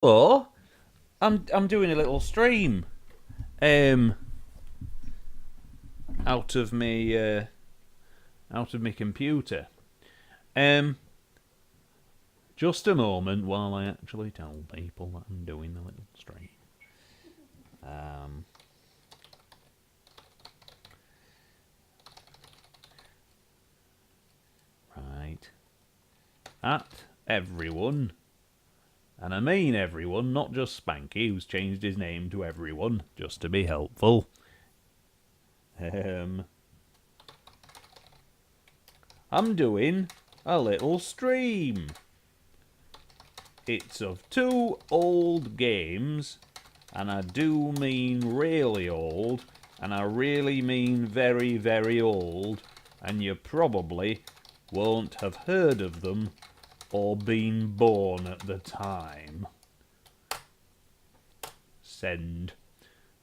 Or I'm doing a little stream um out of me computer. Um just a moment while I actually tell people that I'm doing the little stream. Um right. At everyone. And I mean everyone, not just Spanky, who's changed his name to everyone, just to be helpful. I'm doing a little stream. It's of two old games, and I do mean really old, and I really mean very, very old, and you probably won't have heard of them or been born at the time. Send.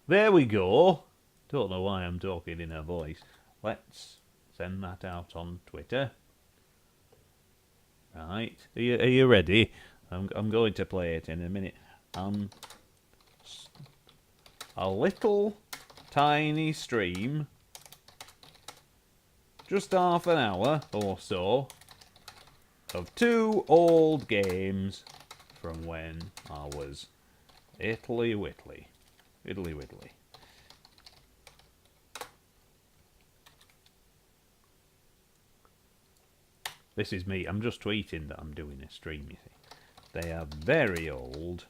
There we go. Don't know why I'm talking in a voice. Let's send that out on Twitter. Right. Are you ready? I'm going to play it in a minute. A little tiny stream, just half an hour or so, of two old games from when I was Italy Whitley. Italy Whitley. This is me. I'm just tweeting that I'm doing a stream, you see. They are very old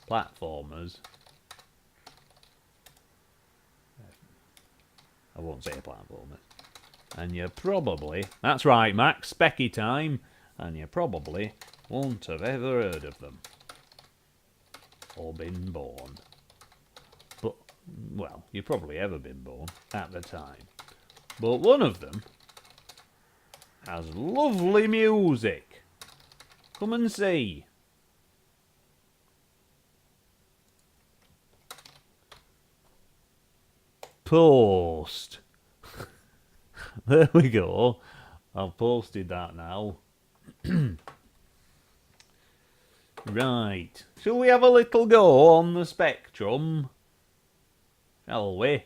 platformers. I won't say a platformer. And you probably... That's right, Max. Specky time. And you probably won't have ever heard of them. Or been born. But, well, you've probably ever been born at the time. But one of them has lovely music. Come and see. Post. There we go. I've posted that now. Right. Shall we have a little go on the spectrum? Shall we?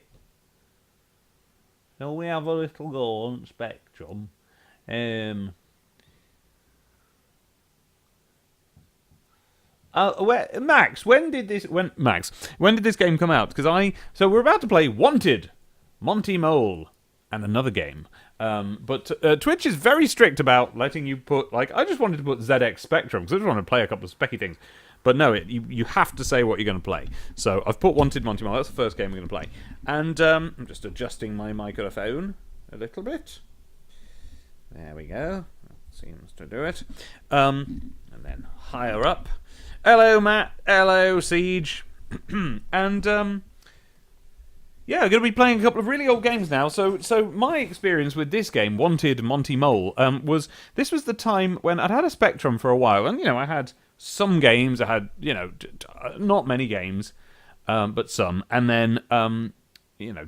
Shall we have a little go on spectrum? Max, when did this game come out? So we're about to play Wanted, Monty Mole, and another game. But Twitch is very strict about letting you put, like, I just wanted to put ZX Spectrum because I just want to play a couple of specky things. But no, you have to say what you're going to play. So I've put Wanted Monty Mole. That's the first game we're going to play. And I'm just adjusting my microphone a little bit. There we go. That seems to do it. And then higher up. Hello, Matt. Hello, Siege. And yeah, I'm going to be playing a couple of really old games now. So my experience with this game, Wanted Monty Mole, was the time when I'd had a Spectrum for a while, and I had some games. I had not many games, but some, and then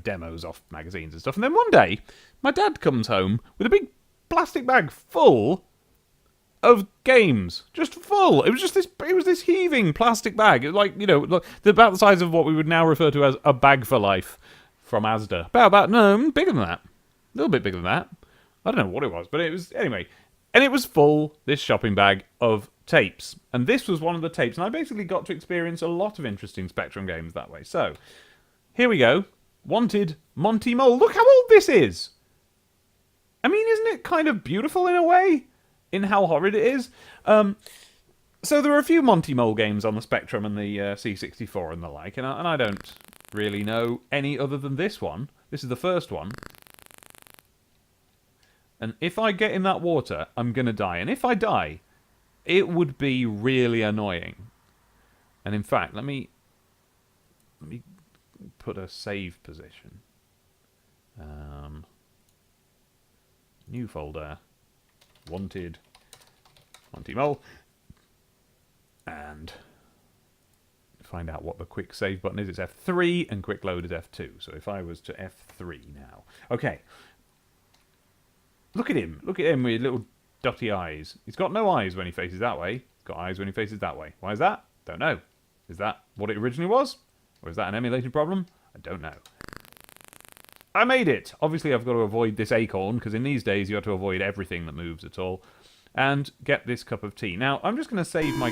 demos off magazines and stuff. And then one day, my dad comes home with a big plastic bag full of games, just full. It was this heaving plastic bag, like about the size of what we would now refer to as a bag for life from Asda. About no, bigger than that, a little bit bigger than that. I don't know what it was, but it was anyway. And it was full, this shopping bag, of tapes, and this was one of the tapes. And I basically got to experience a lot of interesting Spectrum games that way. So here we go, Wanted Monty Mole. Look how old this is. I mean, isn't it kind of beautiful in a way? In how horrid it is. So there are a few Monty Mole games on the Spectrum and the C64 and the like, and I don't really know any other than this one. This is the first one. And if I get in that water, I'm going to die. And if I die, it would be really annoying. And in fact, let me put a save position. New folder. Wanted Monty Mole, and find out what the quick save button is. It's F3 and quick load is F2. So if I was to F3 now, okay. Look at him with little dotty eyes. He's got no eyes when he faces that way. He's got eyes when he faces that way. Why is that? Don't know. Is that what it originally was? Or is that an emulated problem? I don't know. I made it! Obviously, I've got to avoid this acorn, because in these days you have to avoid everything that moves at all. And get this cup of tea. Now, I'm just going to save my...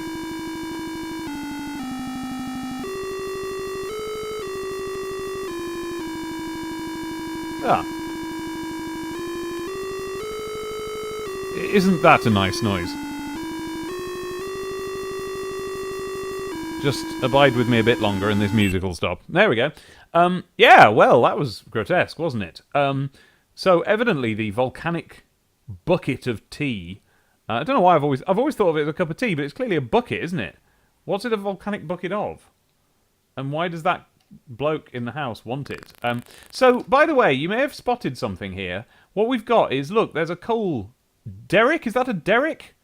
Ah. Isn't that a nice noise? Just abide with me a bit longer and this music will stop. There we go. Yeah, well, that was grotesque, wasn't it? So evidently the volcanic bucket of tea... I don't know why I've always thought of it as a cup of tea, but it's clearly a bucket, isn't it? What's it a volcanic bucket of? And why does that bloke in the house want it? So, by the way, you may have spotted something here. What we've got is, look, there's a coal derrick. Is that a derrick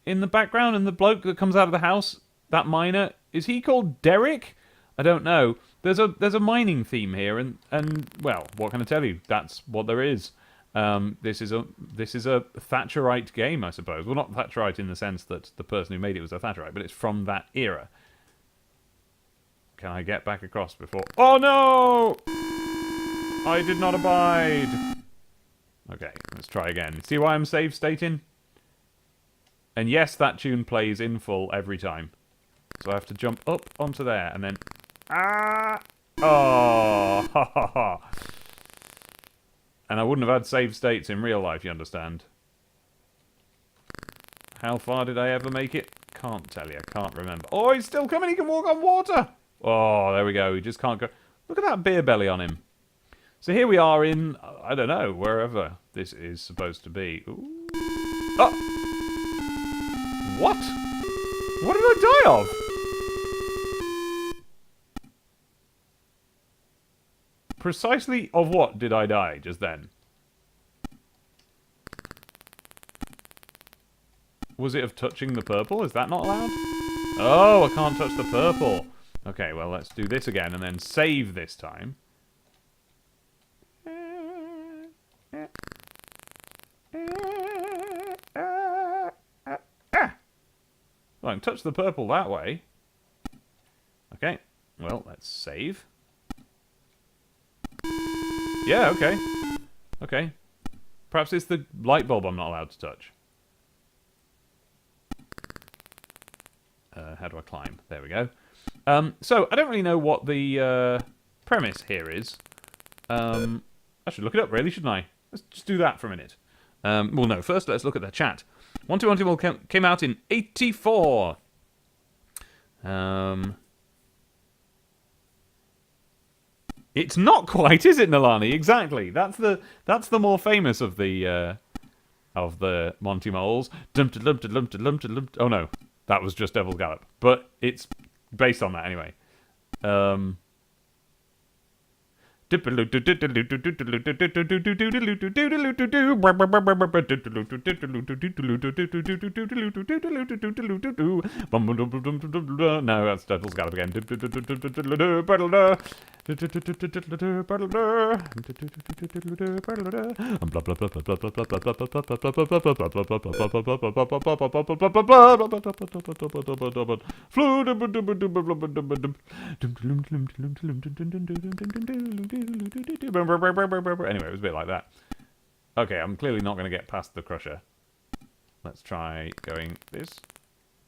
in the background? And the bloke that comes out of the house, that miner, is he called Derrick? I don't know. There's a mining theme here, and well, what can I tell you? That's what there is. This is a Thatcherite game, I suppose. Well, not Thatcherite in the sense that the person who made it was a Thatcherite, but it's from that era. Can I get back across before... Oh, no! I did not abide. Okay, let's try again. See why I'm save stating? And yes, that tune plays in full every time. So I have to jump up onto there, and then... Ah! Oh! Ha ha ha! And I wouldn't have had save states in real life, you understand. How far did I ever make it? Can't tell you, can't remember. Oh, he's still coming, he can walk on water! Oh, there we go, he just can't go... Look at that beer belly on him. So here we are in, I don't know, wherever this is supposed to be. Ooh. Oh! What? What did I die of? Precisely of what did I die just then? Was it of touching the purple? Is that not allowed? Oh, I can't touch the purple. Okay, well, let's do this again and then save this time. Well, I can touch the purple that way. Okay, well, let's save. Yeah, okay. Okay. Perhaps it's the light bulb I'm not allowed to touch. How do I climb? There we go. So, I don't really know what the premise here is. I should look it up, really, shouldn't I? Let's just do that for a minute. Well, no, first let's look at the chat. 1212 came out in 84. It's not quite, is it, Nalani? Exactly. That's the more famous of the Monty moles. Oh no, that was just Devil's Gallop, but it's based on that anyway. No, that's Devil's Gallop again. Anyway, it was a bit like that. Okay, I'm clearly not going to get past the crusher. Let's try going this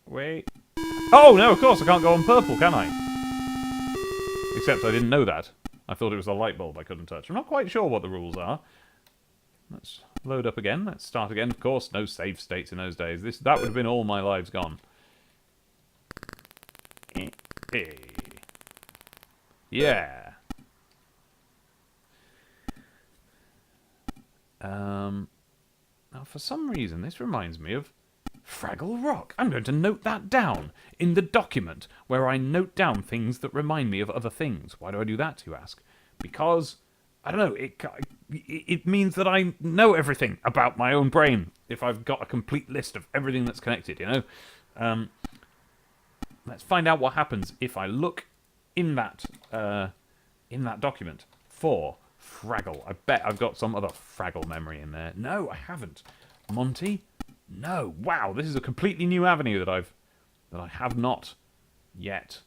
way. Oh, no, of course I can't go on purple, can I? Except I didn't know that. I thought it was a light bulb I couldn't touch. I'm not quite sure what the rules are. Let's load up again. Let's start again. Of course, no save states in those days. That would have been all my lives gone. Yeah. Now, for some reason, this reminds me of Fraggle Rock. I'm going to note that down in the document where I note down things that remind me of other things. Why do I do that, you ask? Because, I don't know, it means that I know everything about my own brain if I've got a complete list of everything that's connected, you know? Let's find out what happens if I look in that document for Fraggle. I bet I've got some other Fraggle memory in there. No, I haven't. Monty? No. Wow, this is a completely new avenue that I have not yet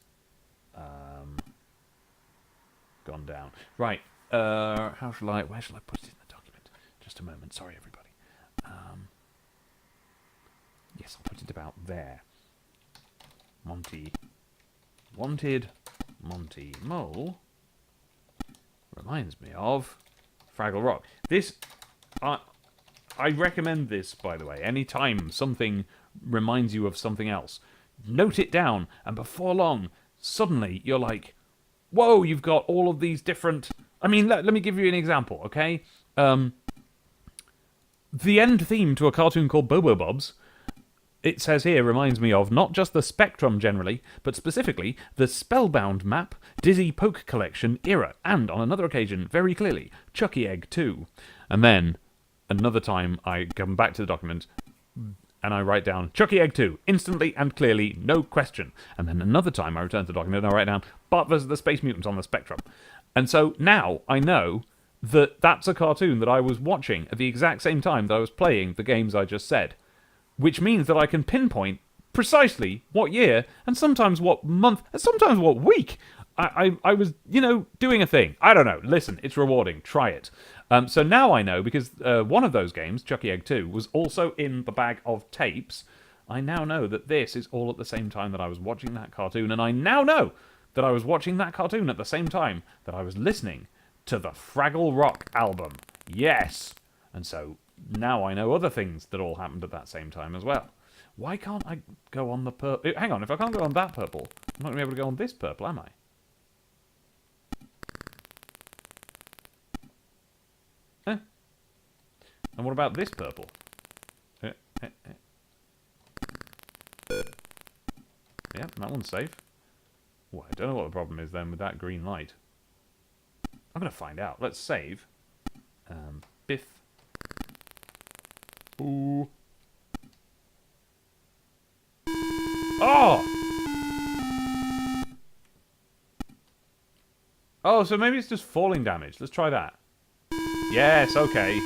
gone down. Right. Where shall I put it in the document? Just a moment. Sorry, everybody. Yes, I'll put it about there. Monty. Wanted Monty Mole reminds me of Fraggle Rock. This, I recommend this, by the way. Anytime something reminds you of something else, note it down, and before long, suddenly you're like, whoa, you've got all of these different... I mean, let me give you an example, okay? The end theme to a cartoon called Bobo Bobs, it says here, reminds me of not just the Spectrum generally, but specifically the Spellbound map, Dizzy Poke Collection era, and on another occasion, very clearly, Chucky Egg 2. And then, another time, I come back to the document, and I write down Chucky Egg 2, instantly and clearly, no question. And then another time, I return to the document, and I write down Bart vs. the Space Mutants on the Spectrum. And so now I know that that's a cartoon that I was watching at the exact same time that I was playing the games I just said. Which means that I can pinpoint precisely what year, and sometimes what month, and sometimes what week I was, doing a thing. I don't know. Listen, it's rewarding. Try it. So now I know, because one of those games, Chucky Egg 2, was also in the bag of tapes. I now know that this is all at the same time that I was watching that cartoon, and I now know that I was watching that cartoon at the same time that I was listening to the Fraggle Rock album. Yes! And so now I know other things that all happened at that same time as well. Why can't I go on the purple? Hang on, if I can't go on that purple, I'm not going to be able to go on this purple, am I? Eh? And what about this purple? Yeah, that one's safe. Well, I don't know what the problem is then with that green light. I'm going to find out. Let's save. Biff. Ooh. Oh! Oh, so maybe it's just falling damage. Let's try that. Yes, okay.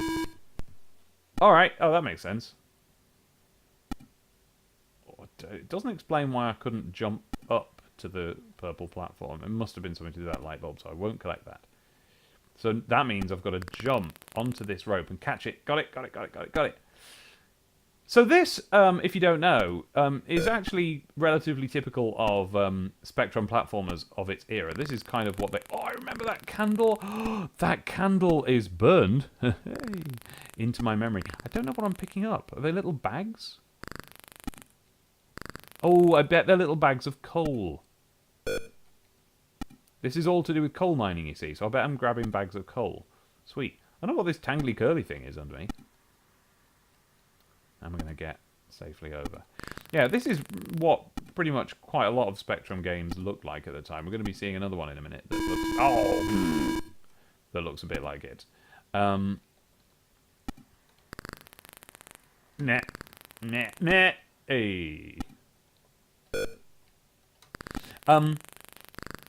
Alright. Oh, that makes sense. It doesn't explain why I couldn't jump up to the purple platform. It must have been something to do with that light bulb, so I won't collect that. So that means I've got to jump onto this rope and catch it. Got it. So this, if you don't know, is actually relatively typical of Spectrum platformers of its era. This is kind of what they... Oh, I remember that candle. That candle is burned into my memory. I don't know what I'm picking up. Are they little bags? Oh, I bet they're little bags of coal. This is all to do with coal mining, you see, so I bet I'm grabbing bags of coal. Sweet. I don't know what this tangly curly thing is under me. And we're going to get safely over. Yeah, this is what pretty much quite a lot of Spectrum games looked like at the time. We're going to be seeing another one in a minute that looks... Oh! That looks a bit like it. Nah. Hey.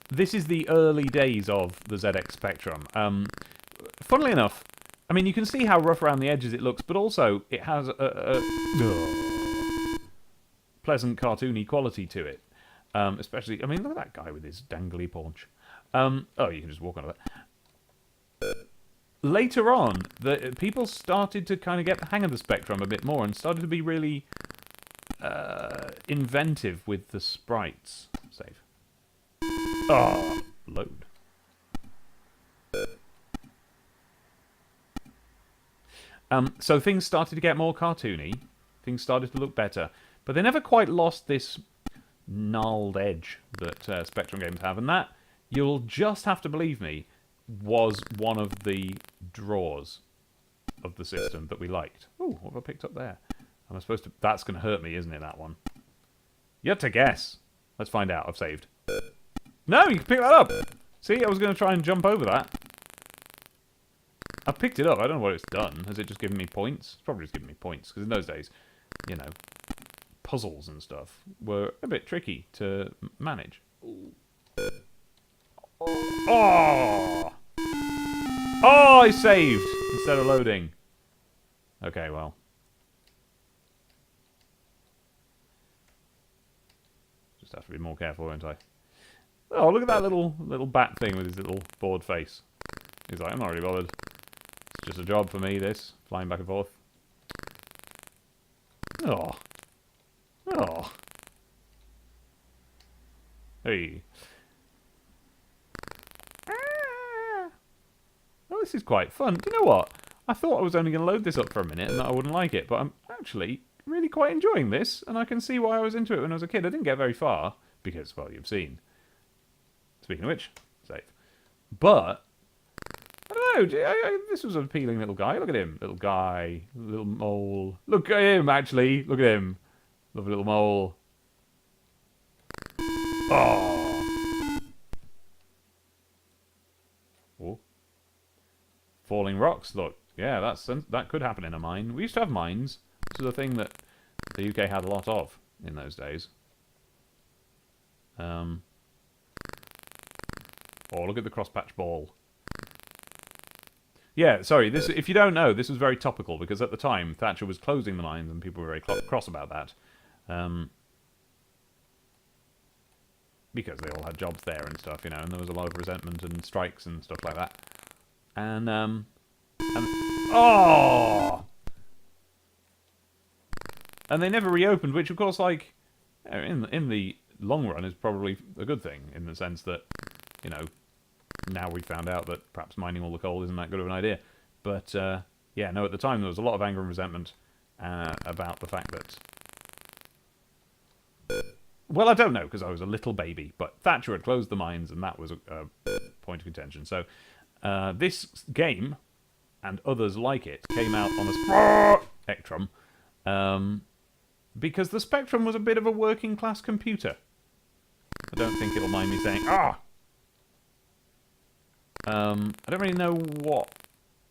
This is the early days of the ZX Spectrum. Funnily enough, I mean, you can see how rough around the edges it looks, but also it has a pleasant cartoony quality to it. Especially, I mean, look at that guy with his dangly paunch. Oh, you can just walk on it. Later on, people started to kind of get the hang of the Spectrum a bit more and started to be really inventive with the sprites. Save. Oh, load. So things started to get more cartoony. Things started to look better. But they never quite lost this gnarled edge that Spectrum games have. And that, you'll just have to believe me, was one of the draws of the system that we liked. Ooh, what have I picked up there? Am I supposed to... That's going to hurt me, isn't it, that one? You have to guess. Let's find out. I've saved. No, you can pick that up. See, I was going to try and jump over that. I've picked it up. I don't know what it's done. Has it just given me points? It's probably just given me points. Because in those days, you know, puzzles and stuff were a bit tricky to manage. Oh! Oh, I saved instead of loading. Okay, well. Just have to be more careful, won't I? Oh, look at that little bat thing with his little bored face. He's like, I'm not really bothered. It's just a job for me, this. Flying back and forth. Oh. Oh. Hey. Oh, this is quite fun. Do you know what? I thought I was only going to load this up for a minute and that I wouldn't like it, but I'm actually really quite enjoying this, and I can see why I was into it when I was a kid. I didn't get very far, because, well, you've seen. Speaking of which, save. But, I don't know, this was an appealing little guy. Look at him. Little guy. Little mole. Look at him, actually. Look at him. Lovely little mole. Oh. Oh. Falling rocks, look. Yeah, that could happen in a mine. We used to have mines. This is a thing that the UK had a lot of in those days. Oh, look at the crosspatch ball. Yeah, sorry, this, if you don't know, this was very topical, because at the time, Thatcher was closing the mines, and people were very cross about that. Because they all had jobs there and stuff, you know, and there was a lot of resentment and strikes and stuff like that. And oh! And they never reopened, which, of course, like, in the long run is probably a good thing, in the sense that, you know, now we've found out that perhaps mining all the coal isn't that good of an idea. But, yeah, no, at the time there was a lot of anger and resentment about the fact that... Well, I don't know, because I was a little baby, but Thatcher had closed the mines, and that was a point of contention. So, this game, and others like it, came out on a Spectrum, because the Spectrum was a bit of a working-class computer. I don't think it'll mind me saying, ah! I don't really know what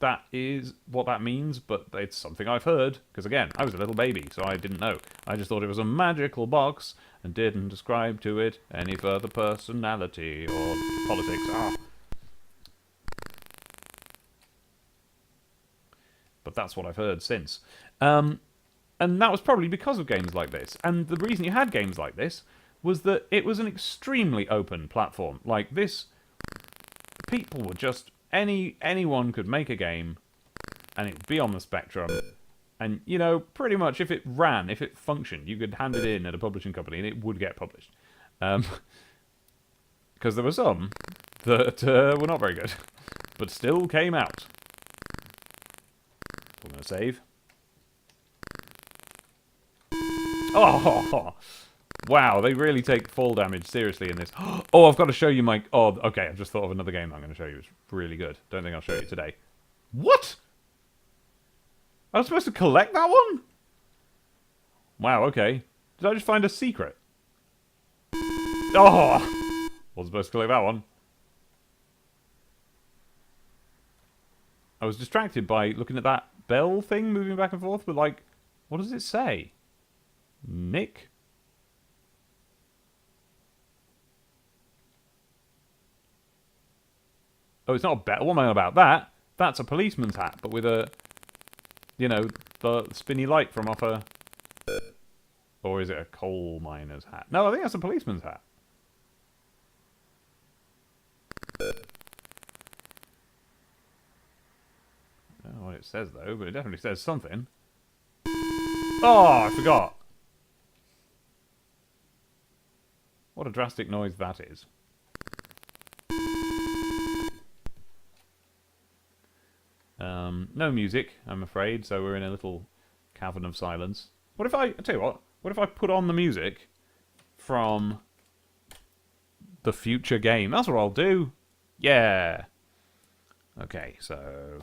that is, what that means, but it's something I've heard, because again, I was a little baby, so I didn't know. I just thought it was a magical box, and didn't ascribe to it any further personality or politics. Ah! But that's what I've heard since. And that was probably because of games like this. And the reason you had games like this was that it was an extremely open platform. Like this, people were just... Anyone could make a game, and it would be on the Spectrum. And, you know, pretty much if it ran, if it functioned, you could hand it in at a publishing company and it would get published. Because there were some that were not very good, but still came out. We're going to save. Oh! Wow, they really take fall damage seriously in this. Oh, I've got to show you my... Oh, okay, I've just thought of another game I'm going to show you. It's really good. Don't think I'll show you today. What? I was supposed to collect that one? Wow, okay. Did I just find a secret? Oh! Wasn't supposed to collect that one. I was distracted by looking at that bell thing moving back and forth, but like, what does it say? Nick? Oh, it's not a bell. What am I on about? That's a policeman's hat, but with a, you know, the spinny light from off a... Or is it a coal miner's hat? No, I think that's a policeman's hat. I don't know what it says, though, but it definitely says something. Oh, I forgot. What a drastic noise that is. No music, I'm afraid, so we're in a little cavern of silence. What if I tell you what if I put on the music from the future game? That's what I'll do. Yeah. Okay, so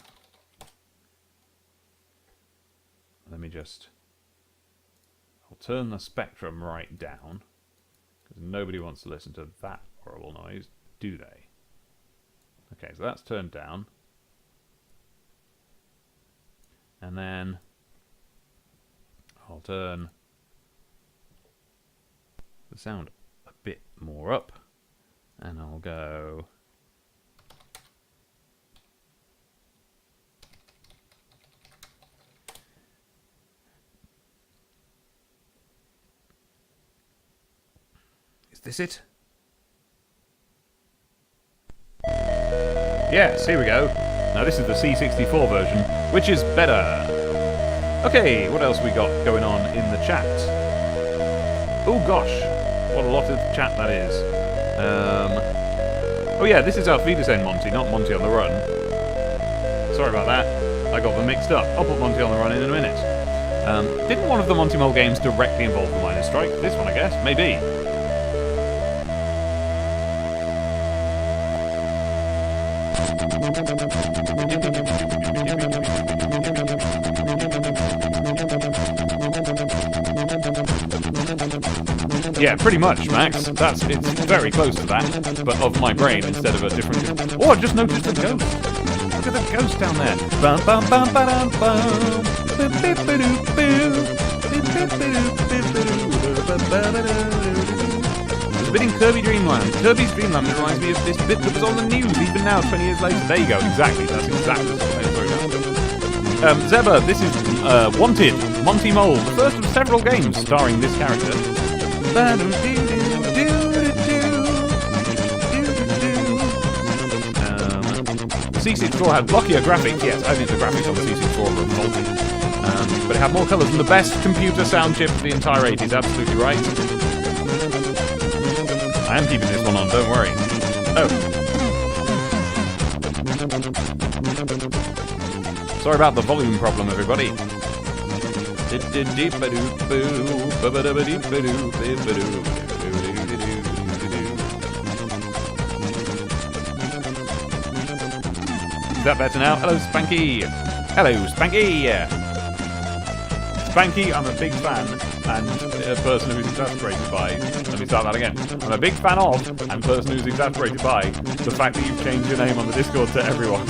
let me just... I'll turn the Spectrum right down, because nobody wants to listen to that horrible noise, do they? Okay, so that's turned down. And then I'll turn the sound a bit more up, and I'll go... this it? Yes, here we go. Now this is the C64 version, which is better. Okay, what else we got going on in the chat? Oh gosh, what a lot of chat that is. Oh yeah, this is Auf Wiedersehen Monty, not Monty on the Run. Sorry about that, I got them mixed up. I'll put Monty on the Run in a minute. Didn't one of the Monty Mole games directly involve the miners' strike? This one, I guess, maybe. Yeah, pretty much, Max. It's very close to that, but of my brain instead of a different. Oh, I just noticed the ghost. Look at the ghost down there. Bum bum bum ba-dum bum. There's a bit in Kirby Dreamland. Kirby's Dreamland reminds me of this bit that was on the news even now, 20 years later. There you go. Exactly. That's exactly what I'm talking about. Zeba, this is Wanted, Monty Mole, the first of several games starring this character. The C64 had blockier graphics. Yes, I think the graphics on the C64 were revolting. But it had more colours and the best computer sound chip of the entire 80s. Absolutely right. I am keeping this one on, don't worry. Oh. Sorry about the volume problem, everybody. Is that better now? Hello, Spanky. Hello, Spanky. Spanky, I'm a big fan and a person who's exasperated by. Let me start that again. I'm a big fan of and person who's exasperated by the fact that you've changed your name on the Discord to everyone.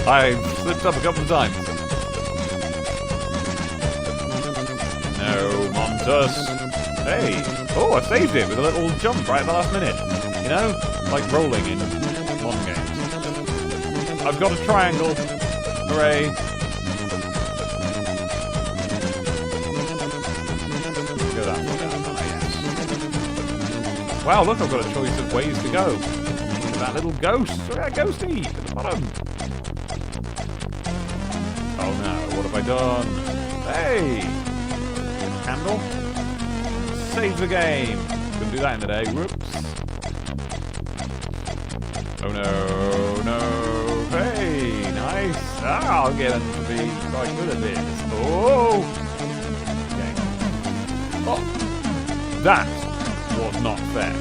I slipped up a couple of times. No, Montus. Hey. Oh, I saved it with a little jump right at the last minute. You know? Like rolling in modern games. I've got a triangle. Hooray. Go that way down. Ah, yes. Wow, look, I've got a choice of ways to go. That little ghost. Look at that ghosty at the bottom. Oh no, what have I done? Hey! Candle. Save the game. Couldn't do that in the day. Whoops. Oh no, no. Hey, nice. Ah, I'll get into being quite good at this. Oh! Okay. Oh! That was not fair.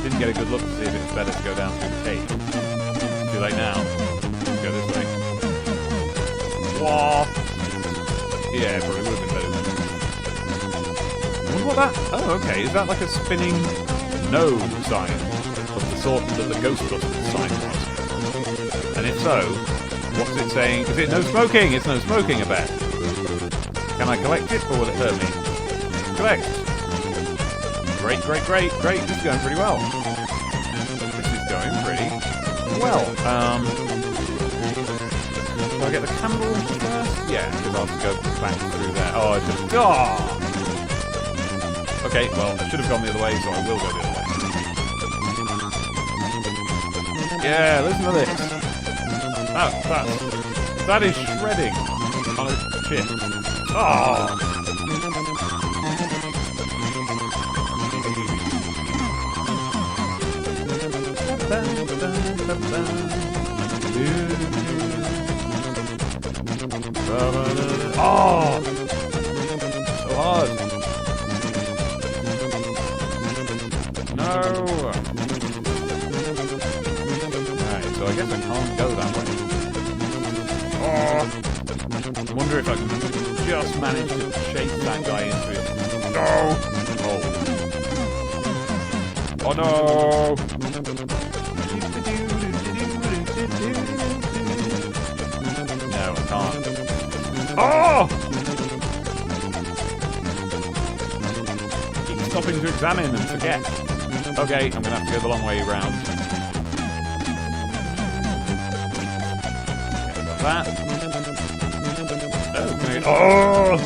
Didn't get a good look to see if it's better to go down through the cave. Too late now. Let's go this way. Whoa! Yeah, it probably would have been better than. I wonder what that. Oh, okay. Is that like a spinning no sign of the sort that the Ghostbusters sign was? And if so, what's it saying? Is it no smoking? It's no smoking, I bet. Can I collect it or will it hurt me? Collect! Great, great, great, great. This is going pretty well. This is going pretty well. Do I get the candle first? Yeah, because I'll go back through there. Oh, I just... Oh! Okay, well, I should have gone the other way, so I will go the other way. Yeah, listen to this. That is shredding on a chip. Oh! Oh! So hard. No! Alright, so I guess I can't go that way. Oh! I wonder if I can just manage to chase that guy into it. No! Oh! Oh no! No, I can't. Oh! Keep stopping to examine and forget. Okay, I'm going to have to go the long way round. Okay, got that. Oh, can I Oh!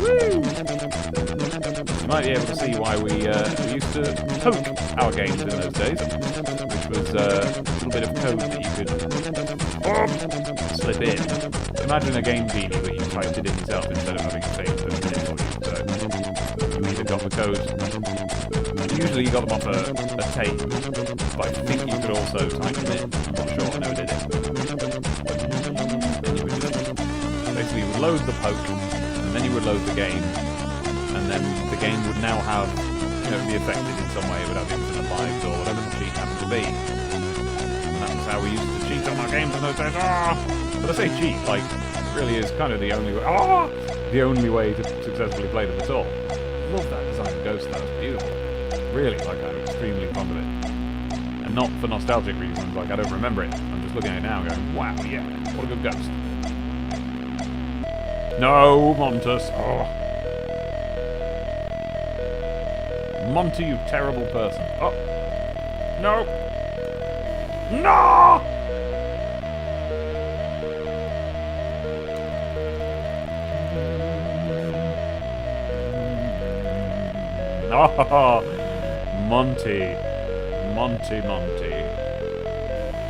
Woo! You might be able to see why we used to poke our games in those days, which was a little bit of code that you could slip in. Imagine a game genie, but you typed it in yourself instead of having to say it for you. So you either got the code. Usually you got them off a tape, but I think you could also type them in. I'm not sure, I never did it. And you would just basically load the poke, and then you would load the game, and then the game would now have, be affected in some way. It would have infinite lives or whatever the cheat happened to be. And that was how we used to cheat on our games in those days. But I say cheat, like, it really is kind of the only way, the only way to successfully play them at all. I love that design of Ghost, that was beautiful. Really, like, I'm extremely fond of it. And not for nostalgic reasons, like, I don't remember it. I'm just looking at it now and going, wow, yeah, what a good Ghost. No, Montus. Oh. Monty, you terrible person. Oh. No. No! Oh, Monty. Monty.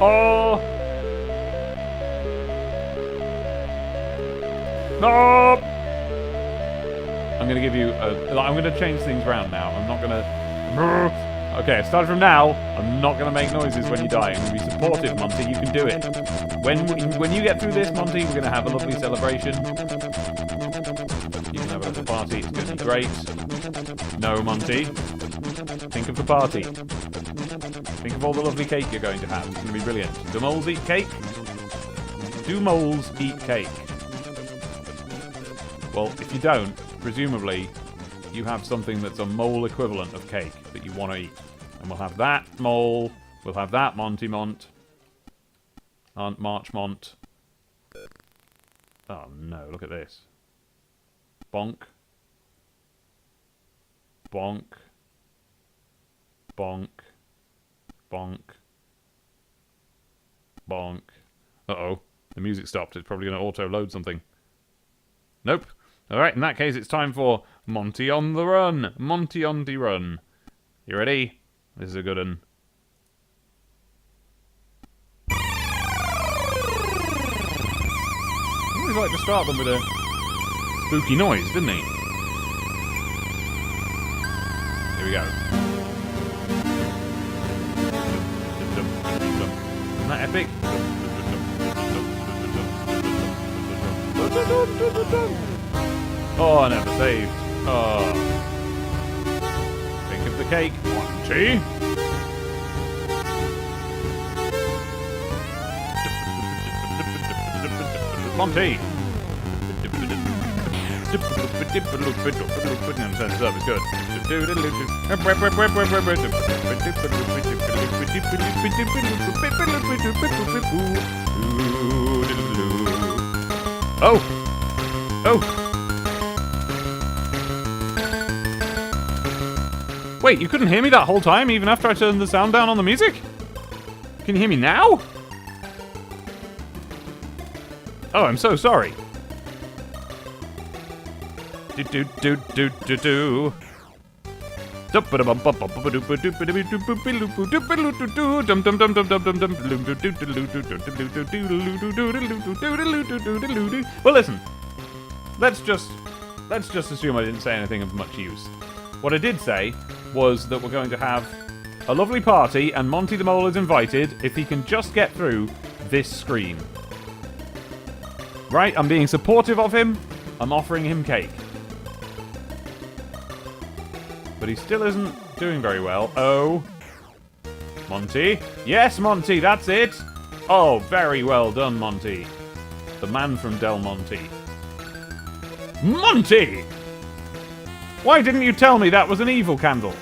Oh! No! I'm gonna give you I'm gonna change things around now. I'm not gonna... Okay, starting from now, I'm not gonna make noises when you die. I'm gonna be supportive, Monty. You can do it. When you get through this, Monty, we're gonna have a lovely celebration. You can have a little party. It's gonna be great. No, Monty. Think of the party. Think of all the lovely cake you're going to have. It's going to be brilliant. Do moles eat cake? Do moles eat cake? Well, if you don't, presumably, you have something that's a mole equivalent of cake that you want to eat. And we'll have that mole. We'll have that Monty Mont. Aunt March Mont. Oh no, look at this. Bonk. Bonk. Bonk. Bonk. Bonk. Uh-oh. The music stopped. It's probably going to auto-load something. Nope. Alright, in that case, it's time for Monty on the Run. Monty on the Run. You ready? This is a good one. He always liked to start them with a spooky noise, didn't he? Here we go. Isn't that epic? Oh, I never saved. Oh. Think of the cake. Monty. Monty. Turn this up, it's good. Oh! Oh! Wait, you couldn't hear me that whole time, even after I turned the sound down on the music? Can you hear me now? Oh, I'm so sorry. Do. Well, listen. Let's just assume I didn't say anything of much use. What I did say was that we're going to have a lovely party, and Monty the Mole is invited if he can just get through this screen. Right? I'm being supportive of him. I'm offering him cake. But he still isn't doing very well. Oh. Monty? Yes, Monty, that's it! Oh, very well done, Monty. The man from Del Monte. Monty! Why didn't you tell me that was an evil candle?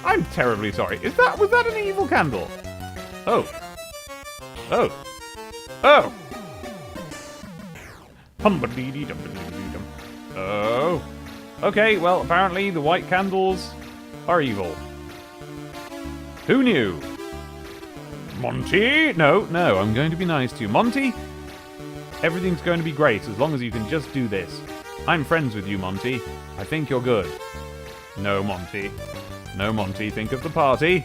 I'm terribly sorry. Was that an evil candle? Oh. Oh. Oh. Oh. Okay, well, apparently the white candles are evil. Who knew? Monty! No, no, I'm going to be nice to you. Monty, everything's going to be great as long as you can just do this. I'm friends with you, Monty. I think you're good. No, Monty. No, Monty, think of the party.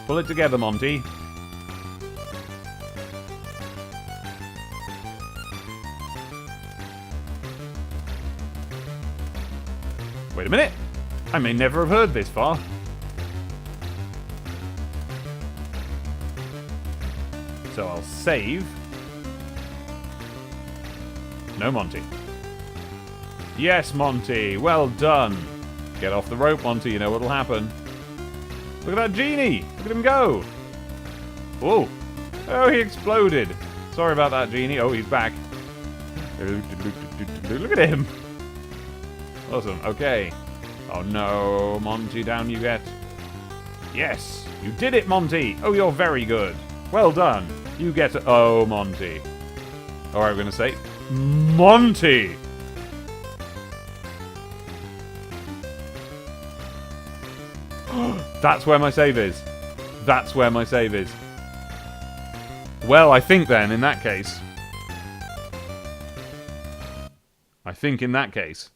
Pull it together, Monty. Wait a minute. I may never have heard this far. So I'll save. No, Monty. Yes, Monty. Well done. Get off the rope, Monty. You know what'll happen. Look at that genie. Look at him go. Oh. Oh, he exploded. Sorry about that, genie. Oh, he's back. Look at him. Awesome. Okay. Oh, no. Monty, down you get. Yes. You did it, Monty. Oh, you're very good. Well done. You get... Oh, Monty. All right, we're going to say... Monty. That's where my save is. That's where my save is. Well, I think then, in that case... I think in that case...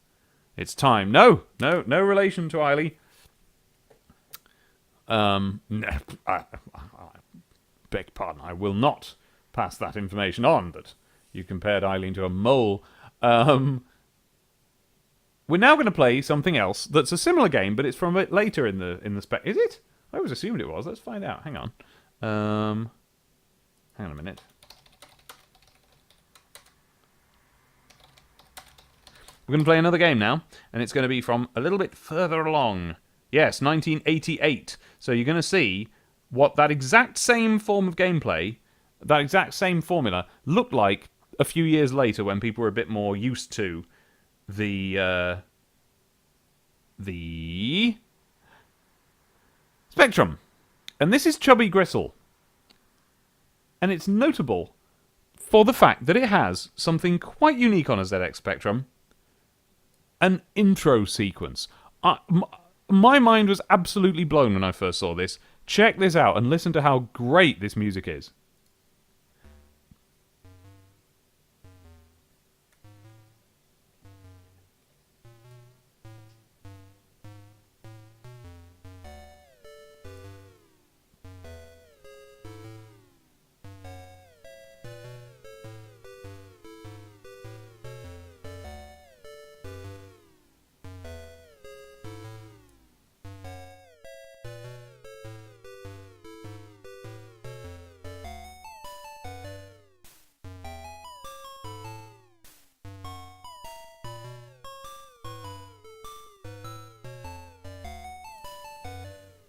It's time. No relation to Eiley. No, I beg your pardon. I will not pass that information on, that you compared Eileen to a mole. We're now going to play something else that's a similar game, but it's from a bit later in the spec. Is it? I always assumed it was. Let's find out. Hang on. Hang on a minute. We're going to play another game now, and it's going to be from a little bit further along. Yes, 1988. So you're going to see what that exact same form of gameplay, that exact same formula, looked like a few years later when people were a bit more used to the Spectrum. And this is Chubby Gristle. And it's notable for the fact that it has something quite unique on a ZX Spectrum. An intro sequence. My mind was absolutely blown when I first saw this. Check this out and listen to how great this music is.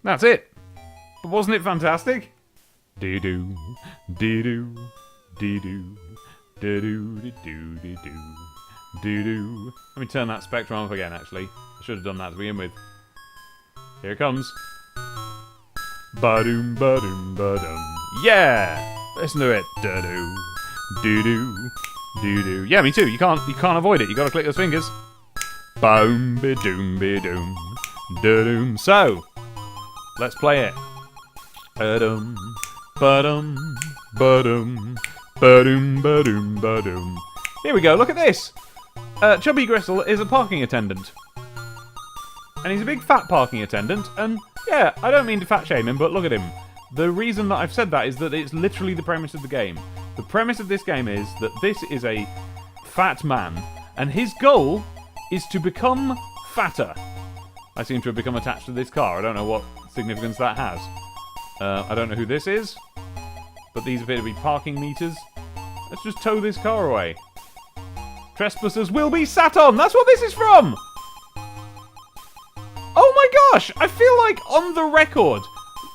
That's it. But wasn't it fantastic? Dee-doo, dee-doo, dee-doo, dee-doo, dee-doo, dee-doo, dee-doo. Let me turn that Spectrum off again, actually. I should have done that to begin with. Here it comes. Ba-doom, ba-doom, ba-dum. Yeah! Listen to it. Da-doo, doo-doo, doo-doo. Yeah, me too. You can't avoid it. You gotta click those fingers. Boom, be-doom, be-doom, da-doom. So... let's play it. Ba-dum, ba-dum, ba-dum, ba-dum, ba-dum, ba-dum. Here we go, look at this! Chubby Gristle is a parking attendant. And he's a big fat parking attendant, and yeah, I don't mean to fat shame him, but look at him. The reason that I've said that is that it's literally the premise of the game. The premise of this game is that this is a fat man, and his goal is to become fatter. I seem to have become attached to this car. I don't know what significance that has. I don't know who this is, but these appear to be parking meters. Let's just tow this car away. Trespassers will be sat on! That's what this is from! Oh my gosh! I feel like on the record,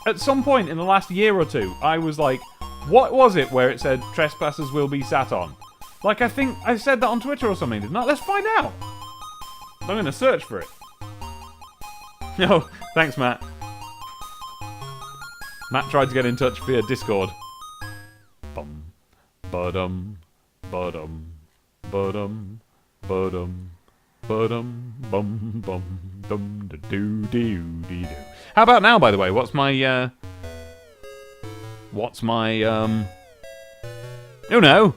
at some point in the last year or two, I was like, what was it where it said trespassers will be sat on? Like, I think I said that on Twitter or something, didn't I? Let's find out! I'm going to search for it. No, thanks, Matt. Matt tried to get in touch via Discord. Bum, ba-dum, ba-dum, ba-dum, ba-dum, ba-dum, bum, bum, dum, da-doo, dee-doo, dee-doo. How about now, by the way? What's my, What's my, oh no,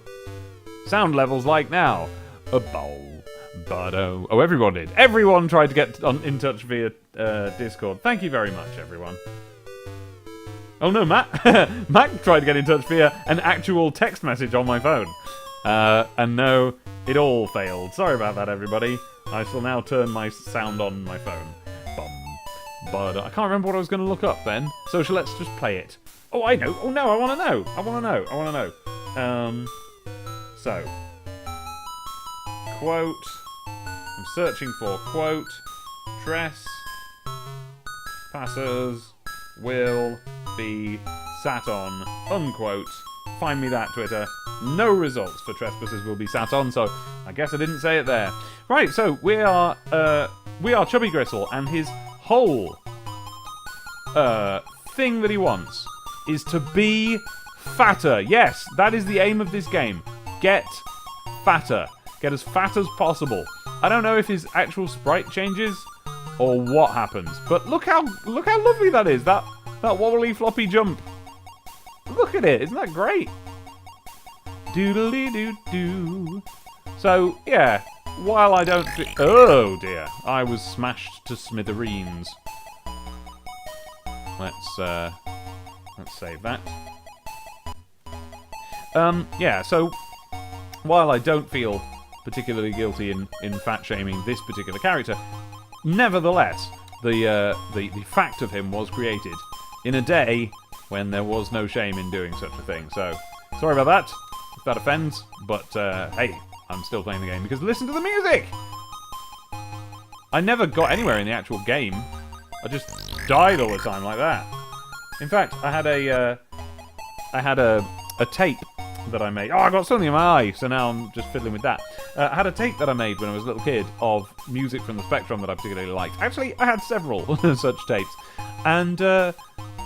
sound levels like now? A bowl, but oh, everyone did. Everyone tried to get in touch via Discord. Thank you very much, everyone. Oh no, Matt, Matt tried to get in touch via an actual text message on my phone. And no, it all failed. Sorry about that, everybody. I shall now turn my sound on my phone. But I can't remember what I was going to look up then. So let's just play it. Oh, I know. Oh no, I want to know. I want to know. So, quote. I'm searching for quote. Trespassers will be sat on. Unquote. Find me that, Twitter. No results for trespassers will be sat on. So I guess I didn't say it there. Right. So we are Chubby Gristle, and his whole thing that he wants is to be fatter. Yes, that is the aim of this game. Get fatter. Get as fat as possible. I don't know if his actual sprite changes or what happens, but look how lovely that is. That wobbly floppy jump. Look at it. Isn't that great? Doodly doo doo. So yeah, while I don't. Oh dear, I was smashed to smithereens. Let's save that. Yeah, so while I don't feel particularly guilty in fat shaming this particular character, nevertheless, the fact of him was created in a day when there was no shame in doing such a thing. So sorry about that, if that offends, but hey, I'm still playing the game because listen to the music. I never got anywhere in the actual game. I just died all the time like that. In fact, I had a tape that I made. Oh, I got something in my eye, so now I'm just fiddling with that. I had a tape that I made when I was a little kid of music from the Spectrum that I particularly liked. Actually, I had several such tapes. And the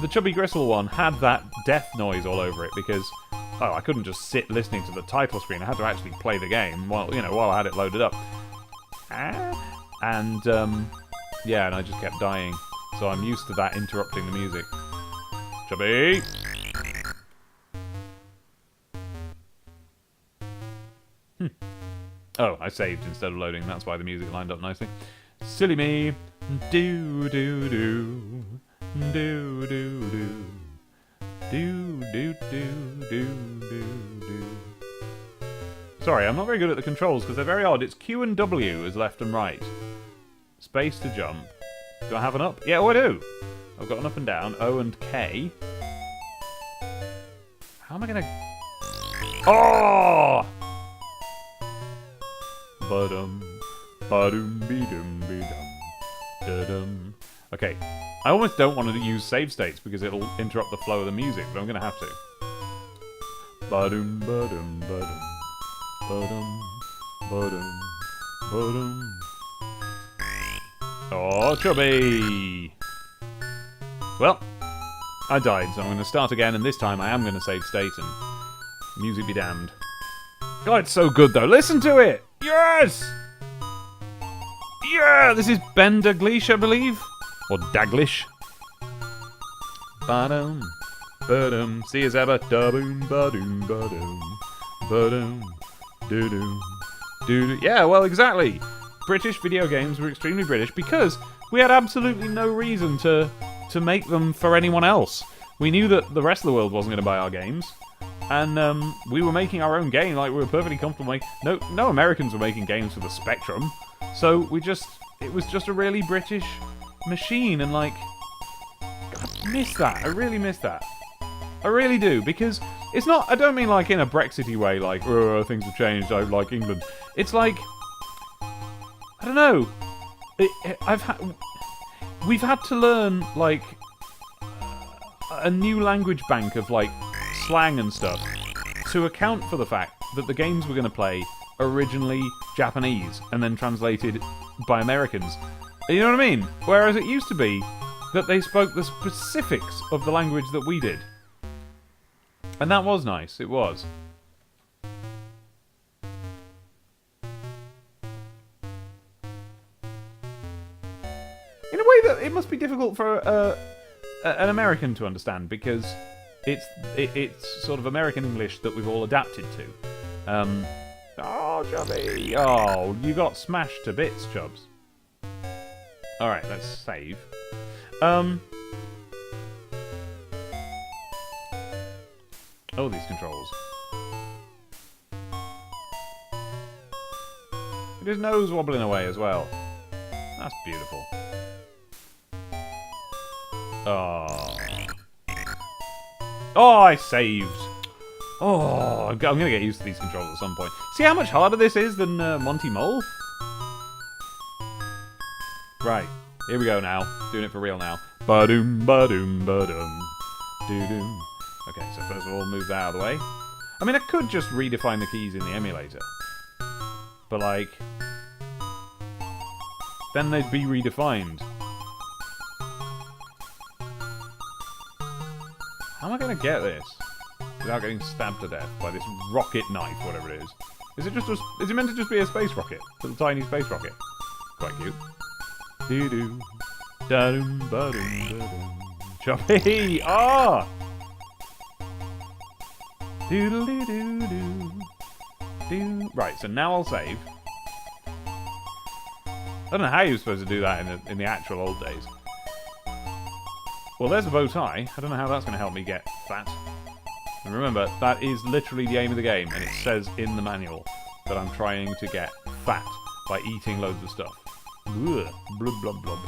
Chubby Gristle one had that death noise all over it because, oh, I couldn't just sit listening to the title screen. I had to actually play the game while I had it loaded up. And, yeah, and I just kept dying. So I'm used to that interrupting the music. Chubby! Oh, I saved instead of loading. That's why the music lined up nicely. Silly me. Do do do. Do do do. Do do do do do. Sorry, I'm not very good at the controls because they're very odd. It's Q and W as left and right. Space to jump. Do I have an up? Yeah, oh I do. I've got an up and down. O and K. How am I gonna... Oh! Ba-dum. Ba-dum be-dum be-dum. Da-dum. Okay. I almost don't want to use save states because it'll interrupt the flow of the music, but I'm gonna have to. Ba-dum ba-dum ba-dum. Ba-dum ba-dum ba-dum. Oh, Chubby! Well, I died, so I'm going to start again, and this time I am going to save state, and music be damned. God, it's so good, though. Listen to it! Yes! Yeah! This is Ben Daglish, I believe? Or Daglish. Ba-dum, ba-dum, see as ever. Da-boom, ba-doom, ba-doom, ba-doom, doo-doom, doo-doo. Yeah, well, exactly. British video games were extremely British because we had absolutely no reason to make them for anyone else. We knew that the rest of the world wasn't going to buy our games, and we were making our own game. Like, we were perfectly comfortable making... No Americans were making games for the Spectrum, so it was just a really British machine, and like, God, I miss that. I really miss that. I really do, because it's not... I don't mean like in a Brexity way, like, oh, things have changed, I like England. It's like... I don't know. We've had to learn, like, a new language bank of, like, slang and stuff to account for the fact that the games we're going to play are originally Japanese and then translated by Americans. You know what I mean? Whereas it used to be that they spoke the specifics of the language that we did. And that was nice. It was. In a way that it must be difficult for an American to understand, because it's sort of American English that we've all adapted to. Oh, Chubby! Oh, you got smashed to bits, Chubs. All right, let's save. Oh, these controls. His nose wobbling away as well. That's beautiful. Oh. Oh, I saved. Oh, I'm going to get used to these controls at some point. See how much harder this is than Monty Mole? Right. Here we go now. Doing it for real now. Ba-doom, ba-doom, ba-doom. Doo-doom. Okay, so first of all, move that out of the way. I mean, I could just redefine the keys in the emulator. But, like... then they'd be redefined. How am I going to get this without getting stabbed to death by this rocket knife, whatever it is? Is it just is it meant to just be a space rocket? A little tiny space rocket. Quite cute. Doo-doo. Da-doom, ba-doom, ba-doom. Chubby! Ah! Doodle-doo-doo-doo. Doo. Right, so now I'll save. I don't know how you're supposed to do that in the actual old days. Well, there's a bow tie. I don't know how that's going to help me get fat. And remember, that is literally the aim of the game, and it says in the manual that I'm trying to get fat by eating loads of stuff. Ugh. Blub, blub, blub.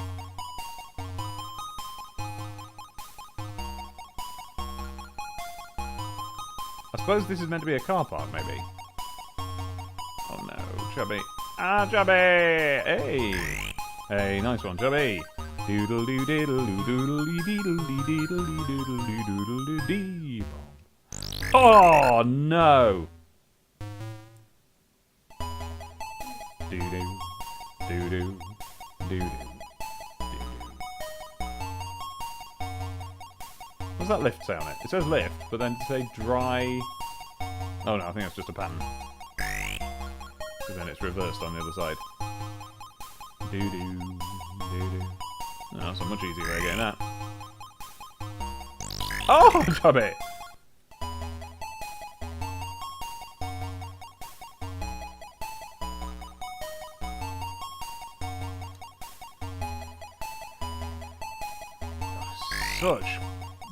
I suppose this is meant to be a car park, maybe. Oh no, Chubby. Ah, Chubby! Hey! Hey, nice one, Chubby! Doodle doo diddle doo doodle dee diddle dee diddle dee doodle dee doodle doo dee. Oh no! Doo doo doo doo doo doo. What's that lift say on it? It says lift, but then to say dry. Oh no, I think that's just a pattern. Because then it's reversed on the other side. Doo doo doo doo. Oh, that's a much easier way of getting that. Oh, Chubby! Such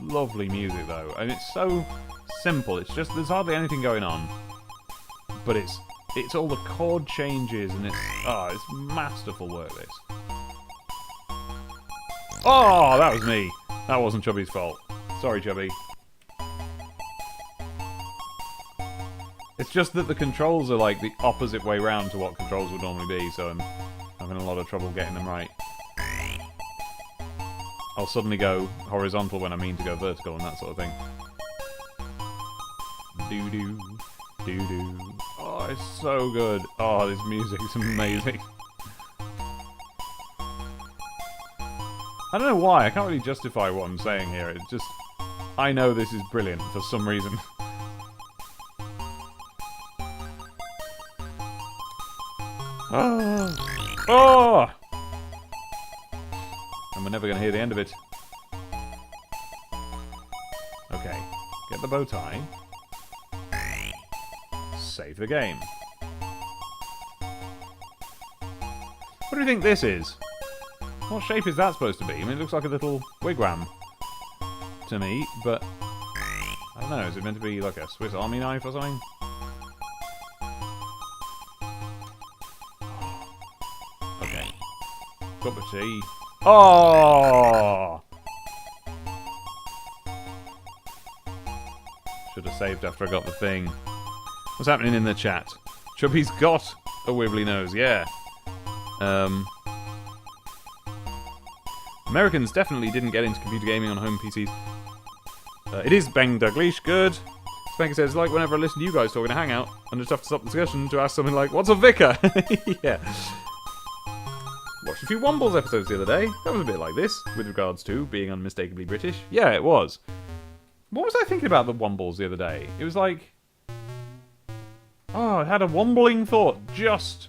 lovely music, though, and it's so simple. It's just there's hardly anything going on, but it's all the chord changes, and it's masterful work. This. Oh, that was me. That wasn't Chubby's fault. Sorry, Chubby. It's just that the controls are like the opposite way round to what controls would normally be, so I'm having a lot of trouble getting them right. I'll suddenly go horizontal when I mean to go vertical and that sort of thing. Doo-doo. Doo-doo. Oh, it's so good. Oh, this music's amazing. I don't know why, I can't really justify what I'm saying here, it's just... I know this is brilliant for some reason. Oh! Oh! And we're never going to hear the end of it. Okay, get the bow tie. Save the game. What do you think this is? What shape is that supposed to be? I mean, it looks like a little wigwam to me, but I don't know, is it meant to be like a Swiss Army knife or something? Okay. Cup of tea. Oh! Should have saved after I got the thing. What's happening in the chat? Chubby's got a wibbly nose, yeah. Americans definitely didn't get into computer gaming on home PCs. It is Bang Douglish, good. Spanker says, like whenever I listen to you guys talking to Hangout, and just have to stop the discussion to ask something like, what's a vicar? Yeah. Watched a few Wombles episodes the other day. That was a bit like this, with regards to being unmistakably British. Yeah, it was. What was I thinking about the Wombles the other day? It was like... Oh, I had a wombling thought just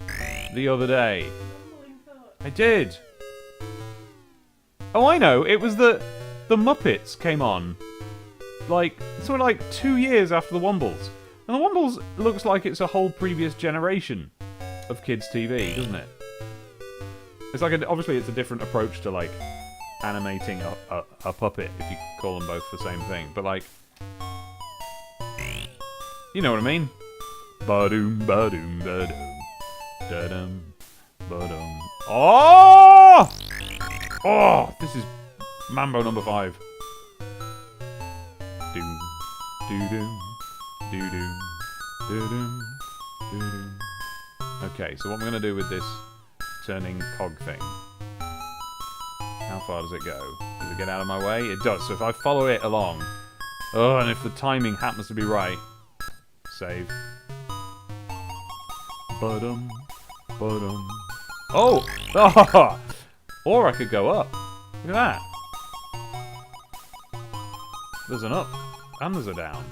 the other day. I did. Oh, I know. It was the Muppets came on. like something like 2 years after the Wombles. And the Wombles looks like it's a whole previous generation of kids' TV, doesn't it? It's like obviously it's a different approach to like animating a puppet, if you call them both the same thing. But like, you know what I mean? Ba-doom, ba-doom, ba-doom, da-dum, ba-dum. Oh! Oh! This is Mambo number 5. Doom, doo-doom, doo-doom, doo-doom, doo-doom. Okay, so what I'm going to do with this turning cog thing. How far does it go? Does it get out of my way? It does, so if I follow it along... Oh, and if the timing happens to be right... Save. Ba-dum, ba-dum. Oh! Oh! Or I could go up. Look at that. There's an up, and there's a down.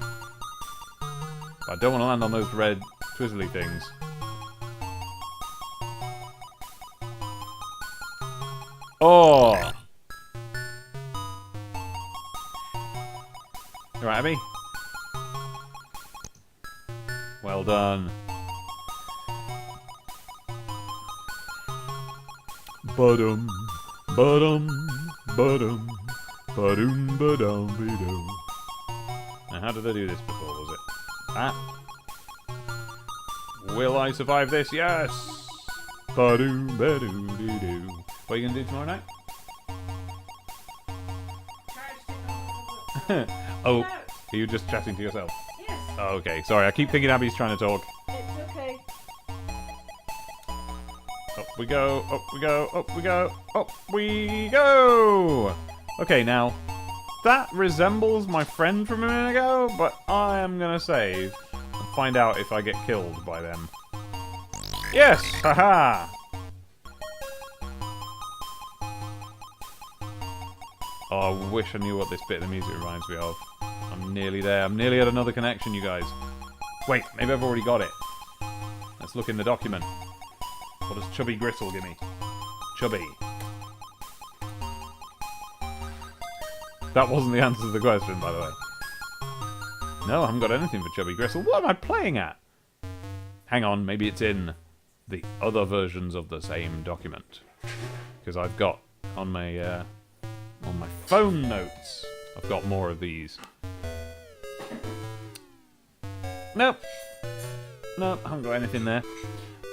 But I don't want to land on those red twizzly things. Oh! You right, Abby? Well done. Ba-dum, ba-dum, ba-dum, ba-dum, ba-dum, ba-dum. Now, how did I do this before, was it? That? Will I survive this? Yes! Ba-doo, ba-doo, doo-doo. What are you going to do tomorrow night? Oh, are you just chatting to yourself? Yes. Oh, okay. Sorry, I keep thinking Abby's trying to talk. It's okay. Up we go, up we go, up we go, up we go! Okay, now, that resembles my friend from a minute ago, but I am going to save and find out if I get killed by them. Yes! Haha! Oh, I wish I knew what this bit of the music reminds me of. I'm nearly there. I'm nearly at another connection, you guys. Wait, maybe I've already got it. Let's look in the document. What does Chubby Gristle give me? Chubby. That wasn't the answer to the question, by the way. No, I haven't got anything for Chubby Gristle. What am I playing at? Hang on, maybe it's in the other versions of the same document. Because I've got on my phone notes, I've got more of these. Nope. Nope, I haven't got anything there.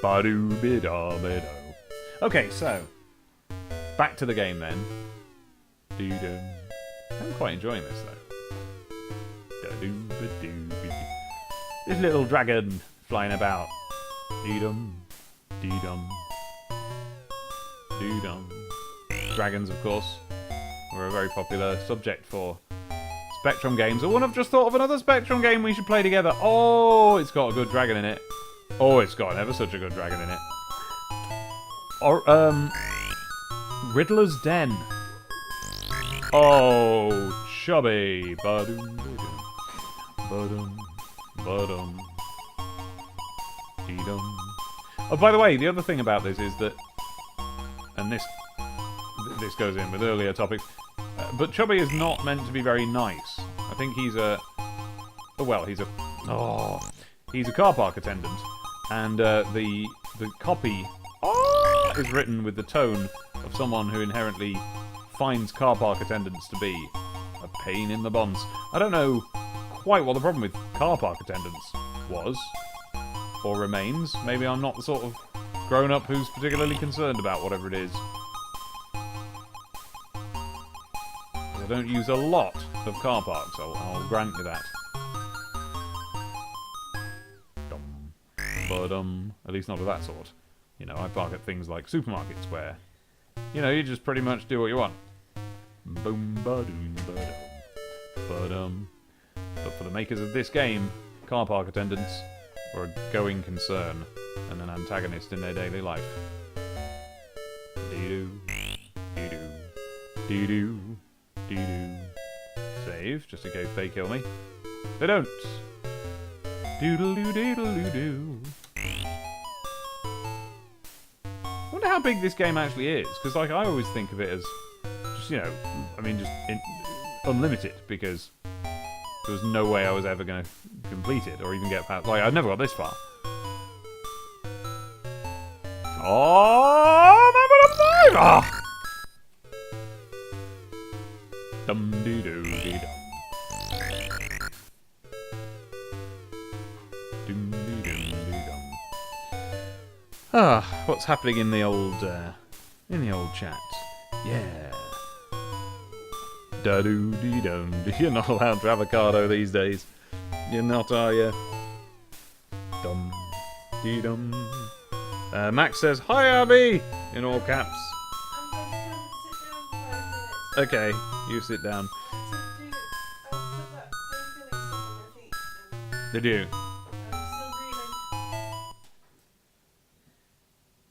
Ba-doo-be-da-be-do. Okay, so back to the game then. Doo-doo. I'm quite enjoying this though. Da-doo-ba-doo-be. This little dragon flying about. Dee-dum, dee-dum, dee-dum. Dragons, of course, were a very popular subject for Spectrum games. Oh, and I've just thought of another Spectrum game we should play together. Oh, it's got a good dragon in it. Oh, it's got ever such a good dragon in it. Or, Riddler's Den. Oh, Chubby. Ba-dum, ba-dum, ba-dum, dee-dum. Oh, by the way, the other thing about this is that, and this goes in with earlier topics, but Chubby is not meant to be very nice. I think he's a, he's a car park attendant, and the copy is written with the tone of someone who inherently finds car park attendants to be a pain in the buns. I don't know quite what the problem with car park attendants was, or remains. Maybe I'm not the sort of grown-up who's particularly concerned about whatever it is. I don't use a lot of car parks, I'll grant you that. But, at least not of that sort. You know, I park at things like supermarkets where, you know, you just pretty much do what you want. Boom, ba-doom, ba-dum. But for the makers of this game, car park attendants are a going concern and an antagonist in their daily life. Dee-doo, dee-doo, dee-doo, dee-doo. Save, just in case they kill me. They don't. Doodle-doo-doodle-doo-doo. I wonder how big this game actually is, because like I always think of it as just, you know, I mean just unlimited, because There was no way I was ever going to complete it or even get past. Like, I've never got this far. Oh, number 5! Ah! Dum dee doo dee dum. Dum dee dum dee dum. Ah, what's happening in the old chat? Yeah. Da doo dee dum. You're not allowed to avocado these days. You're not, are you? Dum dee dum. Max says, "Hi, Abby!" in all caps. Okay, you sit down. Did you?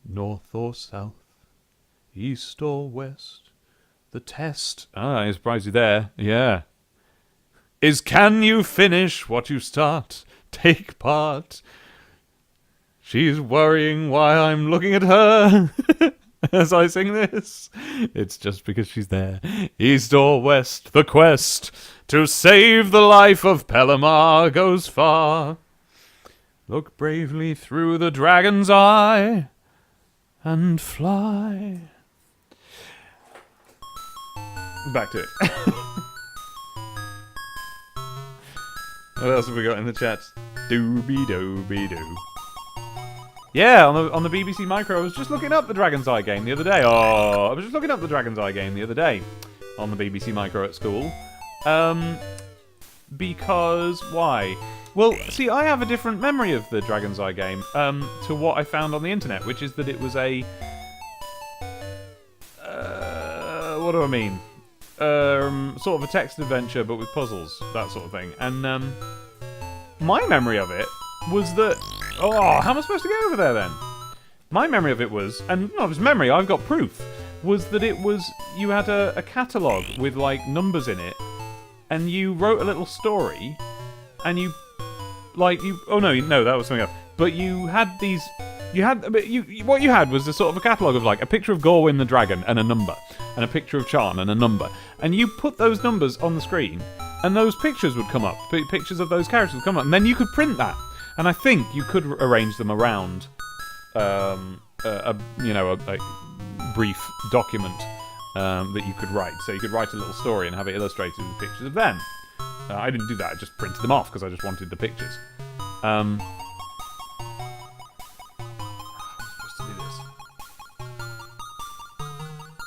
North or south, east or west, the test. Ah, I'm surprised you're there. Yeah. Is can you finish what you start? Take part. She's worrying why I'm looking at her as I sing this. It's just because she's there. East or west, the quest to save the life of Pelamar goes far. Look bravely through the dragon's eye and fly. Back to it. What else have we got in the chat? Doobie-doobie-doo. Yeah, on the BBC Micro, I was just looking up the Dragon's Eye game the other day. Oh, I was just looking up the Dragon's Eye game the other day on the BBC Micro at school. Because why? Well, see, I have a different memory of the Dragon's Eye game to what I found on the internet, which is that it was a what do I mean? Sort of a text adventure, but with puzzles, that sort of thing. And my memory of it was that. Oh, how am I supposed to get over there then? My memory of it was, and not just memory, I've got proof, was that it was, you had a catalogue with like numbers in it, and you wrote a little story, and you, like, oh no, that was something else. But you had these, what you had was a sort of a catalogue of like a picture of Gorwyn the dragon and a number, and a picture of Charn and a number, and you put those numbers on the screen, and those pictures would come up, pictures of those characters would come up, and then you could print that. And I think you could arrange them around, a brief document that you could write. So you could write a little story and have it illustrated with pictures of them. I didn't do that. I just printed them off because I just wanted the pictures. How am I supposed to do this?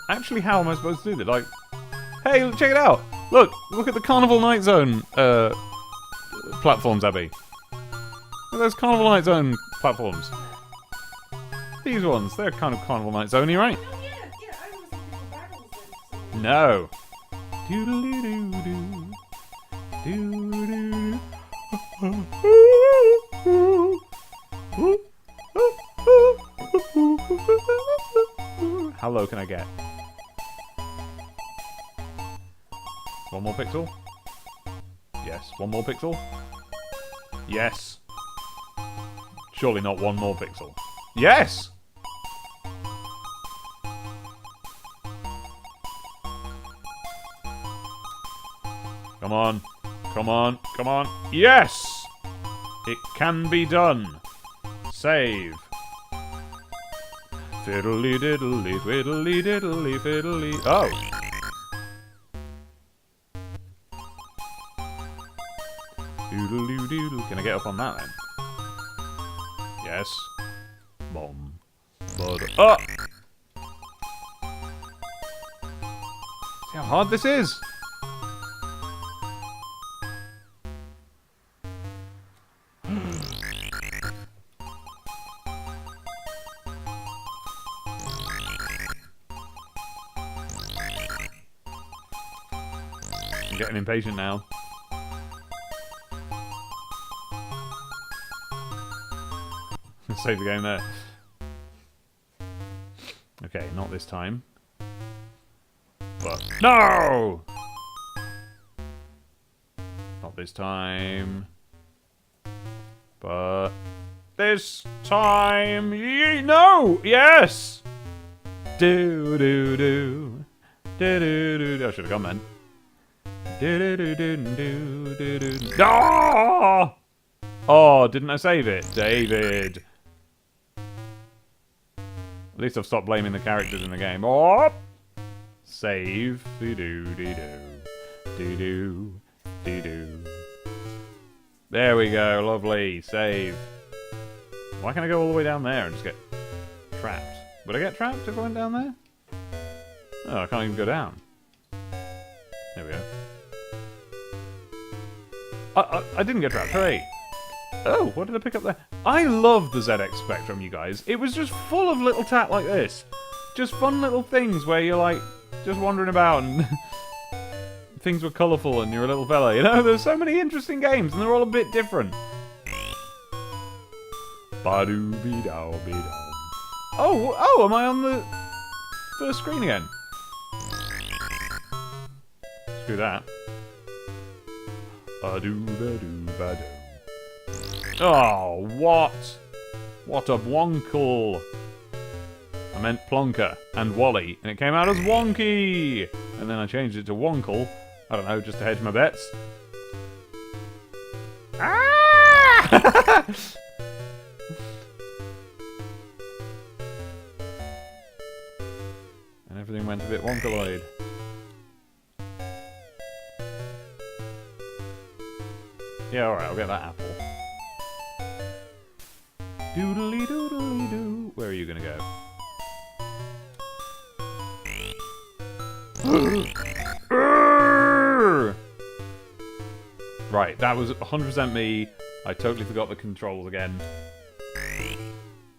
Actually, how am I supposed to do this? Like, hey, check it out. Look at the Carnival Night Zone platforms, Abby. Look at those Carnival Night Zone platforms. These ones, they're kind of Carnival Night Zone-y, right? Oh, yeah, I was looking for barrels then. No. Doodle-doo-doo-doo. Doodle-doo-doo. How low can I get? One more pixel? Yes. One more pixel? Yes. Surely not one more pixel. Yes! Come on. Come on. Come on. Yes! It can be done. Save. Fiddly diddly twiddly diddly fiddly. Oh. Doodle doodle. Can I get up on that then? Yes. Bomb. But oh! See how hard this is? I'm getting impatient now. Save the game there. Okay, not this time. But no! Not this time. But this time. No! Yes! Do do do. Do do do. I should have gone then. Oh! Oh, didn't I save it? David. At least I've stopped blaming the characters in the game. Oh! Save. Do-do. There we go. Lovely. Save. Why can't I go all the way down there and just get trapped? Would I get trapped if I went down there? Oh, I can't even go down. There we go. I didn't get trapped. Hooray. Oh, what did I pick up there? I love the ZX Spectrum, you guys. It was just full of little tat like this. Just fun little things where you're like, just wandering about and things were colourful and you're a little fella. You know, there's so many interesting games and they're all a bit different. Ba-doo-be-dow-be-dow. Oh, am I on the first screen again? Screw that. Ba-doo-ba-doo-ba-doo. Oh, what? What a wonkle. I meant Plonker and Wally, and it came out as Wonky! And then I changed it to Wonkle. I don't know, just to hedge my bets. Ah! And everything went a bit wonkaloid. Yeah, alright, I'll get that apple. Doodly doodly doo. Where are you gonna go? Right, that was 100% me. I totally forgot the controls again.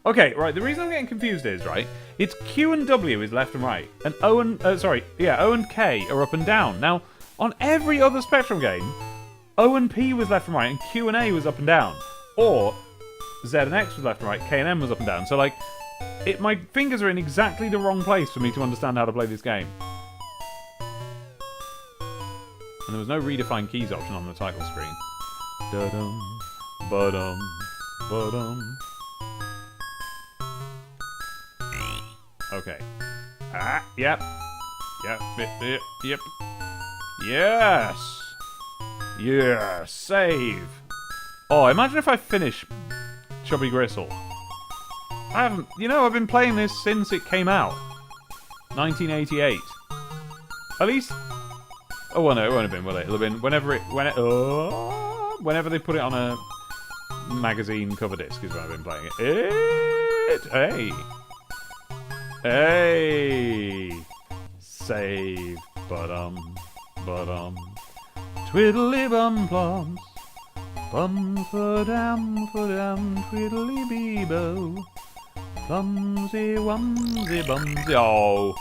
Okay, right, the reason I'm getting confused is, right, it's Q and W is left and right, and O and K are up and down. Now, on every other Spectrum game, O and P was left and right, and Q and A was up and down. Or Z and X was left and right, K and M was up and down. So, like, my fingers are in exactly the wrong place for me to understand how to play this game. And there was no redefine keys option on the title screen. Da-dum, ba-dum, ba-dum. Okay. Ah, yep. Yep, yep. Yes! Yeah, save! Oh, imagine if I finish Chubby Gristle. I haven't... You know, I've been playing this since it came out. 1988. At least... Oh, well, no, it won't have been, will it? It'll have been whenever they put it on a magazine cover disc is when I've been playing it. Hey! Hey! Save. Twiddly bum plums. Bum for dam, twiddly beebo. Plumsy wumsy bumsy. Oh!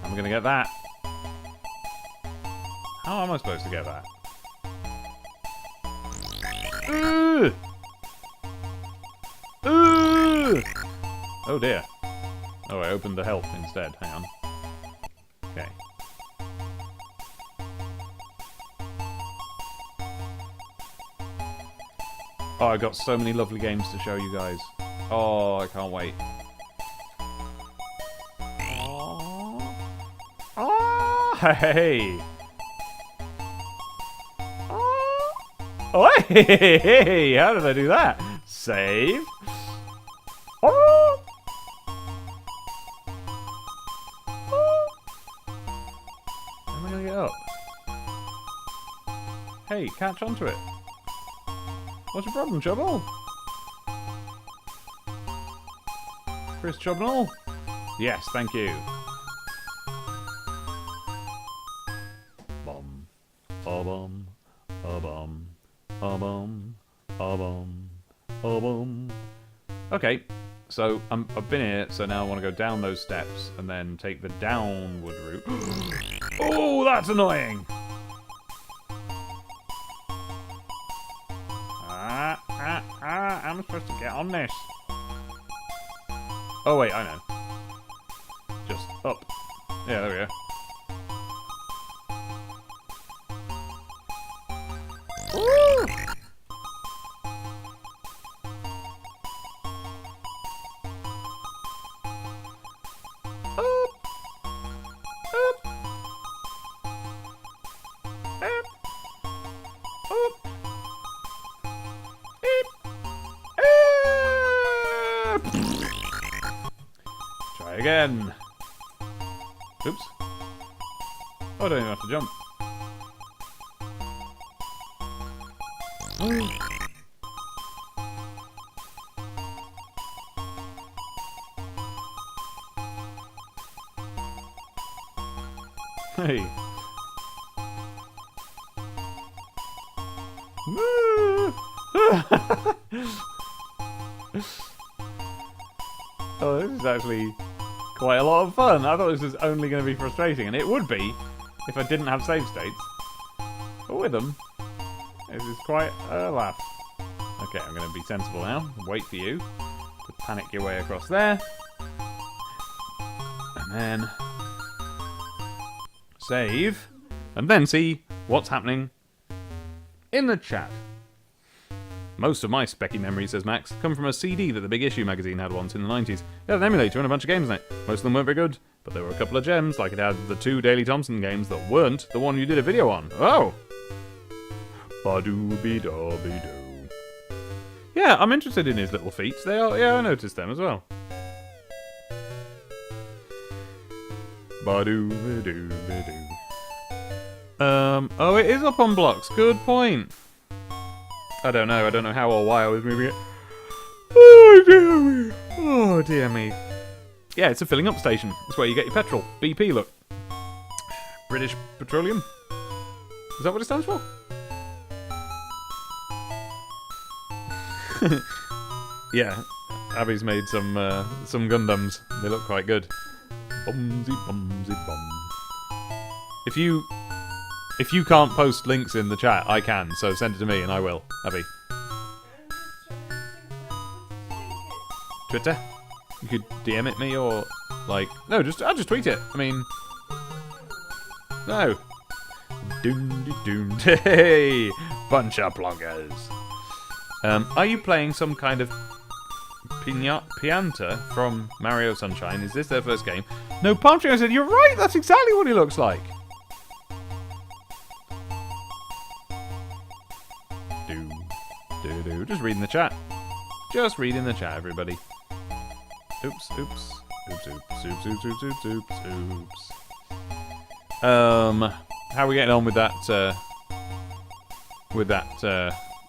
I'm gonna get that. How am I supposed to get that? Oh dear. Oh, I opened the health instead. Hang on. Okay. Oh, I've got so many lovely games to show you guys. Oh, I can't wait. Oh, hey! Oh, hey! How did I do that? Save. Oh! Oh! How am I gonna get up? Hey, catch onto it. What's your problem, Chubble? Chris Chubnall? Yes, thank you. Bum. Bum. Bum. Bum. Bum. Okay, so I've been here, so now I want to go down those steps and then take the downward route. Oh, that's annoying! I'm supposed to get on this. Oh wait, I know. Just up. Yeah, there we go. Woo! again. Oops. Oh, I don't even have to jump. Hey. Oh, this is actually quite a lot of fun. I thought this was only going to be frustrating, and it would be if I didn't have save states. But with them, this is quite a laugh. Okay, I'm going to be sensible now. Wait for you to panic your way across there. And then save. And then see what's happening in the chat. Most of my specky memories, says Max, come from a CD that the Big Issue magazine had once in the 90s. It had an emulator and a bunch of games in it. Most of them weren't very good, but there were a couple of gems, like it had the 2 Daley Thompson games that weren't the one you did a video on. Oh! Ba-doo-be-da-be-doo. Yeah, I'm interested in his little feats. They are, yeah, I noticed them as well. Ba-doo-be-doo-be-doo. Oh, it is up on blocks. Good point. I don't know how or why I was moving it. Oh dear me. Oh dear me. Yeah, it's a filling up station. It's where you get your petrol. BP, look. British Petroleum. Is that what it stands for? Yeah, Abby's made some Gundams. They look quite good. Bumsy bumsy bum. If you can't post links in the chat, I can, so send it to me and I will, Abby. Twitter? You could DM it me or, like... No, I'll just tweet it. I mean... No. Doom. Hey! Bunch of bloggers. Are you playing some kind of Pianta from Mario Sunshine? Is this their first game? No, Palm Tree, I said, you're right, that's exactly what he looks like. Just reading the chat. Just reading the chat, everybody. Oops. How are we getting on with that,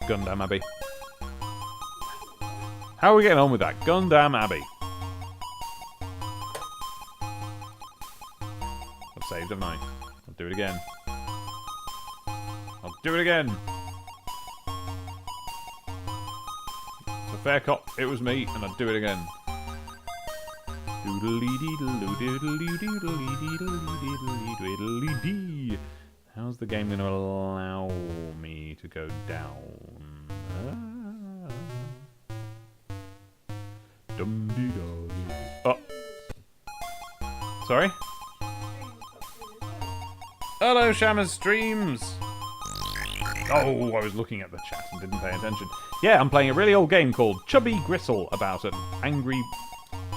Gundam Abbey? How are we getting on with that Gundam Abbey? I've saved, haven't I? I'll do it again. Fair cop, it was me, and I'd do it again. How's the game going to allow me to go down? Oh. Sorry? Hello, Shammer's Streams! Oh, I was looking at the chat and didn't pay attention. Yeah, I'm playing a really old game called Chubby Gristle about an angry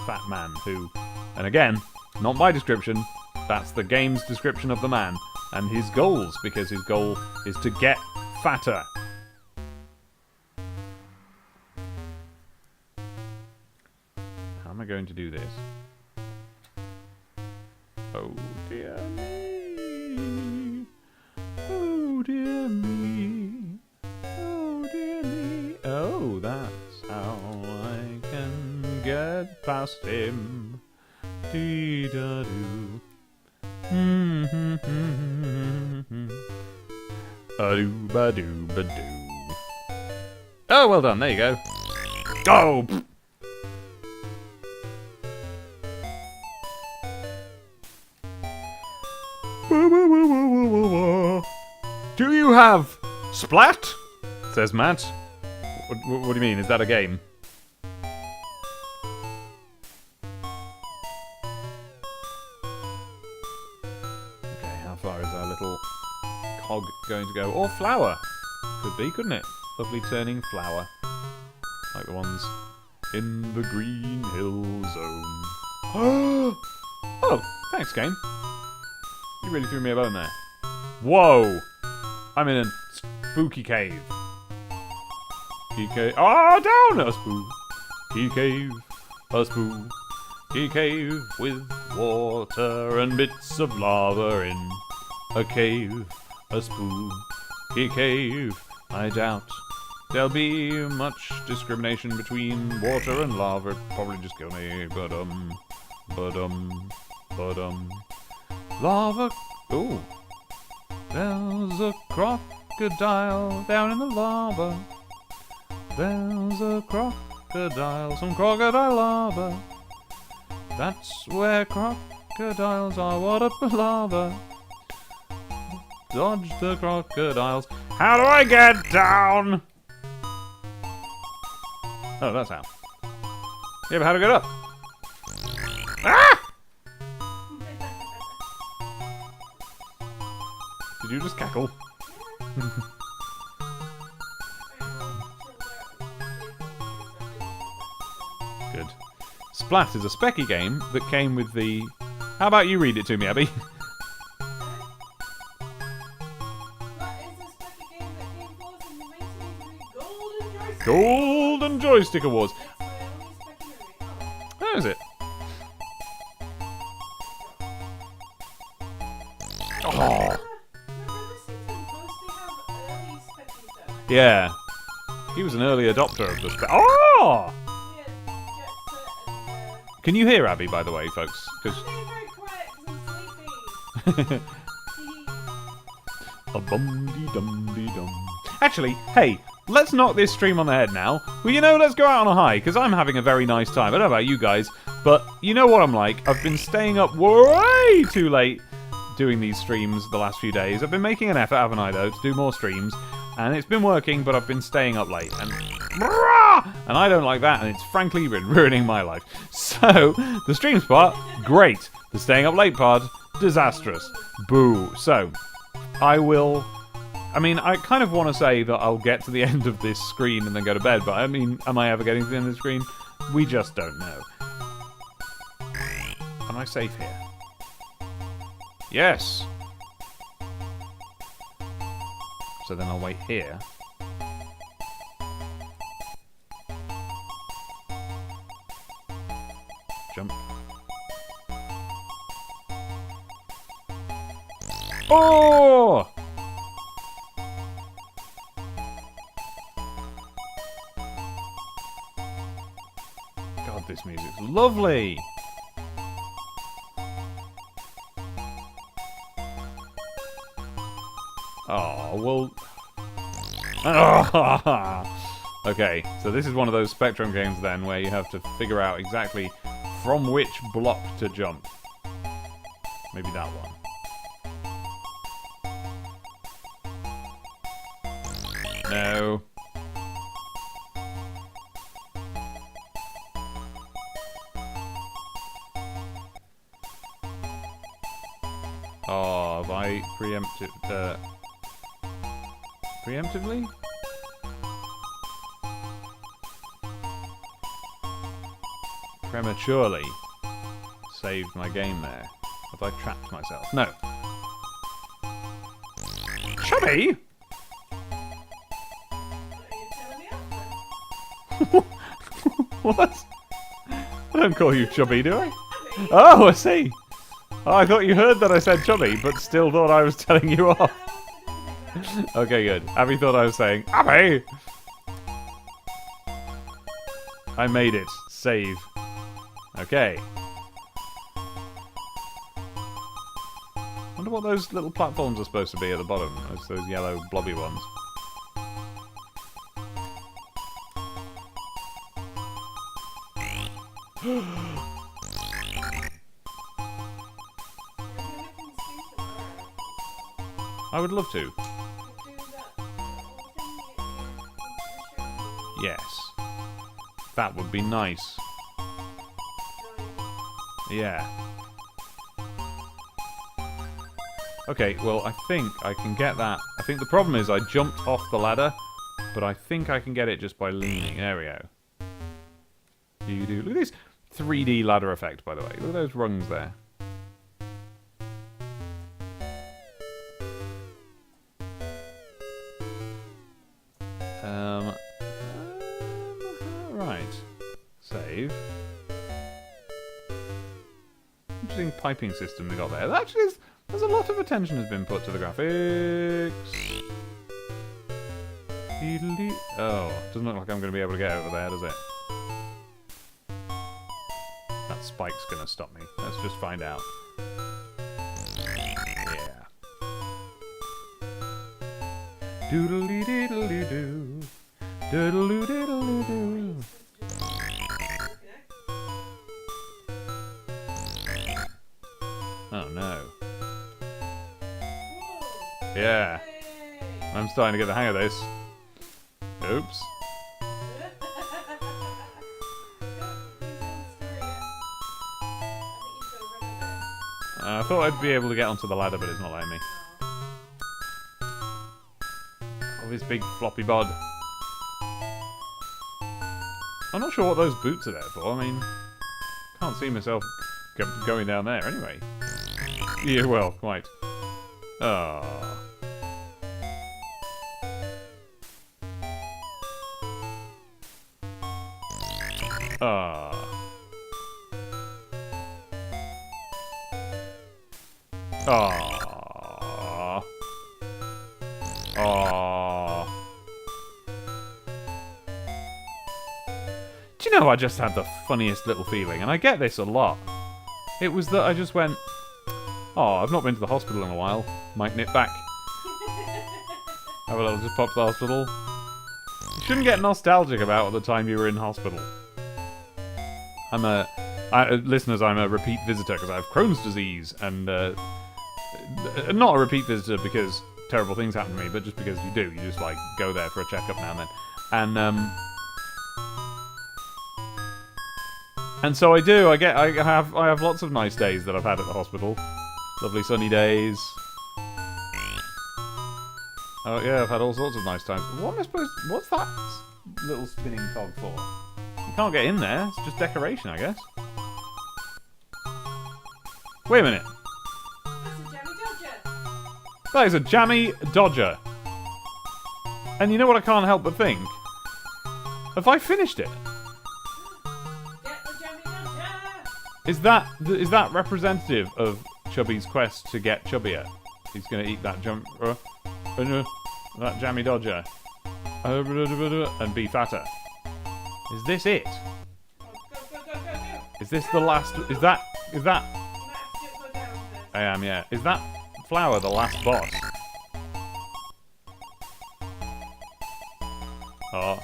fat man who, and again, not my description, that's the game's description of the man and his goals, because his goal is to get fatter. How am I going to do this? Oh dear me. Oh dear me. Oh dear me. Oh, that's how I can get past him. Dee-da-doo. A-doo-ba-doo-ba-doo. Oh, well done. There you go. Oh! Do you have Splat? Says Matt. What do you mean? Is that a game? Okay, how far is our little cog going to go? Or flower. Could be, couldn't it? Lovely turning flower. Like the ones in the Green Hill Zone. Oh, thanks, game. You really threw me a bone there. Whoa! I'm in a spooky cave. Spooky cave. Ah, down a spooky cave. A spooky spooky cave with water and bits of lava in. A cave, a spooky cave. I doubt there'll be much discrimination between water and lava. It'd probably just kill me. Lava. Ooh. There's a crocodile down in the lava. There's a crocodile, some crocodile lava. That's where crocodiles are. What up the lava? Dodge the crocodiles. How do I get down? Oh, that's how. Yeah, but how to get up? Ah! Did you just cackle? Good. Splat is a specky game that came with the... How about you read it to me, Abby? Golden Joystick Awards. How is it? Oh. Yeah. He was an early adopter of the Oh! Can you hear Abby, by the way, folks? Because a bum-dee-dum-dee-dum. Actually, hey, let's knock this stream on the head now. Well, you know, let's go out on a high, because I'm having a very nice time. I don't know about you guys, but you know what I'm like. I've been staying up way too late doing these streams the last few days. I've been making an effort, haven't I, though, to do more streams. And it's been working, but I've been staying up late. And I don't like that, and it's frankly been ruining my life. So, the streams part, great. The staying up late part, disastrous. Boo. So, I will... I mean, I kind of want to say that I'll get to the end of this screen and then go to bed, but I mean, am I ever getting to the end of the screen? We just don't know. Am I safe here? Yes! So then I'll wait here. Jump. Oh! God, this music's lovely! Oh, well... Okay, so this is one of those Spectrum games then where you have to figure out exactly from which block to jump. Maybe that one. No. Oh, have I preempted... preemptively? Prematurely saved my game there. Have I trapped myself? No. Chubby! What? I don't call you Chubby, do I? Oh, I see. Oh, I thought you heard that I said Chubby, but still thought I was telling you off. Okay, good. Abby thought I was saying, Abby! I made it. Save. Okay. Wonder what those little platforms are supposed to be at the bottom. Those yellow blobby ones. I would love to. Yes. That would be nice. Yeah. Okay, well, I think I can get that. I think the problem is I jumped off the ladder, but I think I can get it just by leaning. There we go. Look at this 3D ladder effect, by the way. Look at those rungs there. Right. Save. piping system they got there. That actually is, there's a lot of attention has been put to the graphics. Oh, doesn't look like I'm going to be able to get over there, does it? That spike's going to stop me. Let's just find out. Yeah. Doodle-dee-diddle-doo-doo. Doodle-doo-diddle-doo-doo. Oh no. Yeah. I'm starting to get the hang of this. Oops. I thought I'd be able to get onto the ladder, but it's not letting me. Oh, this big floppy bod. I'm not sure what those boots are there for. I mean, can't see myself going down there anyway. Yeah, well, quite. Ah. Ah. Ah. Ah. Do you know, I just had the funniest little feeling, and I get this a lot. It was that I just went, oh, I've not been to the hospital in a while. Might nip back. Have a little just pop to the hospital. You shouldn't get nostalgic about the time you were in hospital. Listeners, I'm a repeat visitor because I have Crohn's disease, and not a repeat visitor because terrible things happen to me, but just because you do. You just like go there for a checkup now and then, and so I do. I have lots of nice days that I've had at the hospital. Lovely sunny days. Oh yeah, I've had all sorts of nice times. What am I supposed? What's that little spinning cog for? You can't get in there. It's just decoration, I guess. Wait a minute. That is a jammy dodger. And you know what I can't help but think? Have I finished it? Is that representative of Chubby's quest to get chubbier? He's going to eat that that jammy dodger and be fatter. Is this it? Is this the last? Is that? I am, yeah. Is that flower the last boss? Oh.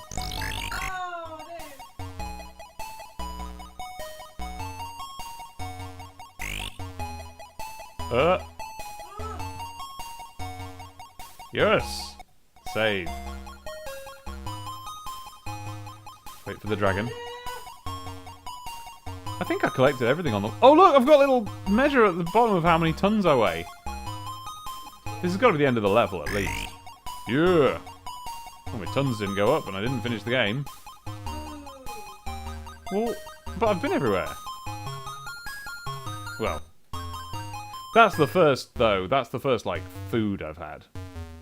Yes! Save. Wait for the dragon. I think I collected everything on the... Oh look, I've got a little measure at the bottom of how many tons I weigh. This has got to be the end of the level, at least. Yeah! Well, my tons didn't go up and I didn't finish the game. Well, but I've been everywhere. Well. That's the first, though. That's the first, like, food I've had.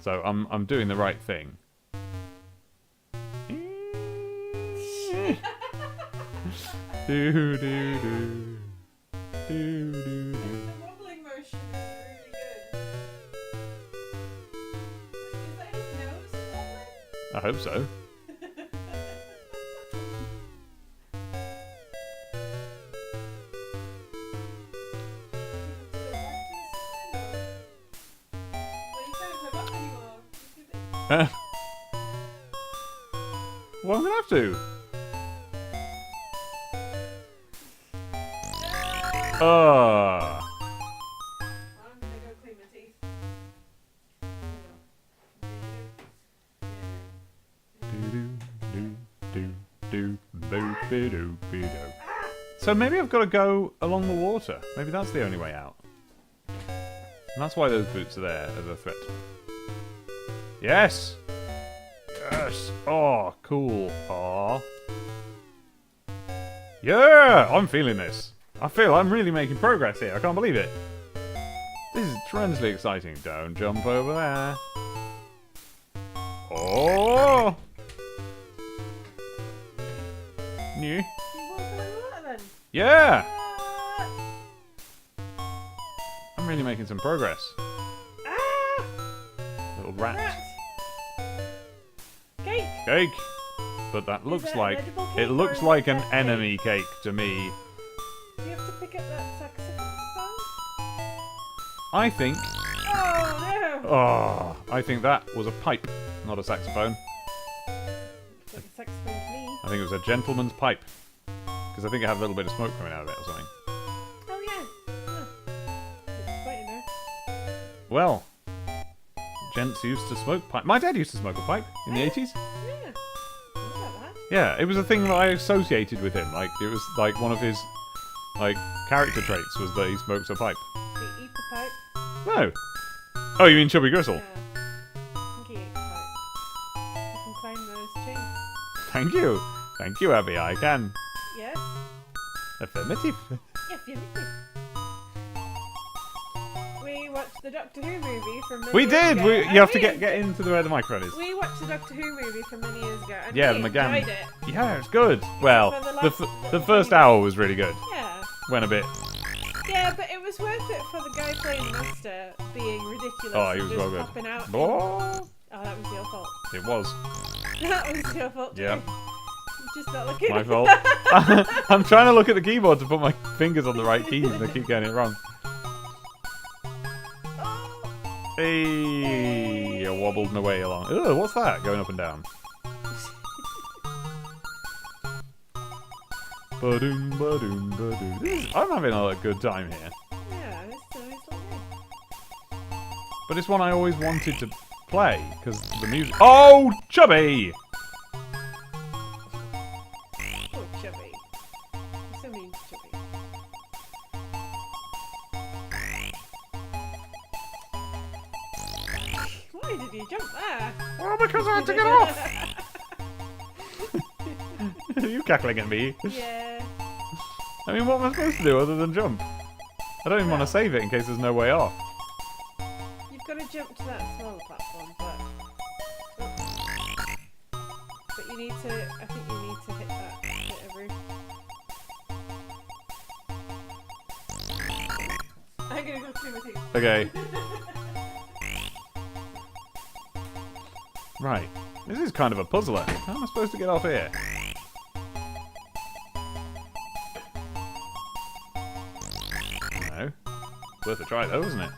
So I'm doing the right thing. Do do do do do do. The wobbling motion is really good. Is that his nose wobbling? I hope so. Well, I'm gonna have to. I'm gonna go clean my teeth. So maybe I've got to go along the water. Maybe that's the only way out. And that's why those boots are there as a threat. Yes! Yes! Oh, cool. Aw. Yeah! I'm feeling this. I feel I'm really making progress here. I can't believe it. This is tremendously exciting. Don't jump over there. Oh! Yeah. You walk on the water then? Yeah! really making some progress. Ah! Little rat. Rat! Cake! Cake! But that looks it an like... edible cake It or looks is like it an a cake? enemy cake to me. Do you have to pick up that saxophone? I think... Oh no! Oh, I think that was a pipe, not a saxophone. Looks like a saxophone to me. I think it was a gentleman's pipe. Because I think it had a little bit of smoke coming out of it or something. Oh yeah. Huh. It's quite in there. Well, gents used to smoke pipe. My dad used to smoke a pipe in the 80s. Yeah. What about that? Yeah, it was a thing that I associated with him. Like, it was like one of his, like, character traits was that he smokes a pipe. Do you eat the pipe? No. Oh, you mean Chubby Gristle? Yeah. I think he ate the pipe. You can climb those chains. Thank you. Thank you, Abby. I can. Yes? Affirmative. Yes, you did. We watched the Doctor Who movie from many We years did! ago. You have to get into the where the microphone is. We watched the Doctor Who movie from many years ago, and Yeah, we the McGann. enjoyed it. Yeah, it's good. Well, for the the, last- the first hour was really good. Yeah. Went a bit. Yeah, but it was worth it for the guy playing the Master being ridiculous. Oh, he and was just well good. popping out. Oh, Oh, that was your fault. it was. That was your fault. Too. Yeah. You're just not looking. My fault. I'm trying to look at the keyboard to put my fingers on the right keys and I keep getting it wrong. Oh. Hey, I wobbled my way along. Ugh, what's that? Going up and down. Ba-doom, ba-doom, ba-doom. I'm having a good time here. Yeah, it's lovely. But it's one I always wanted to play, because the music... Oh, Chubby! Oh, Chubby. You're so mean to Chubby. Why did you jump there? Oh, because I had to get off! You cackling at me? Yeah. I mean, what am I supposed to do other than jump? I don't even want to save it in case there's no way off. You've got to jump to that smaller platform, but you need to. I think you need to hit that bit of roof. I'm gonna go clean my teeth. Okay. Right. This is kind of a puzzler. How am I supposed to get off here? No. Worth a try though, isn't it?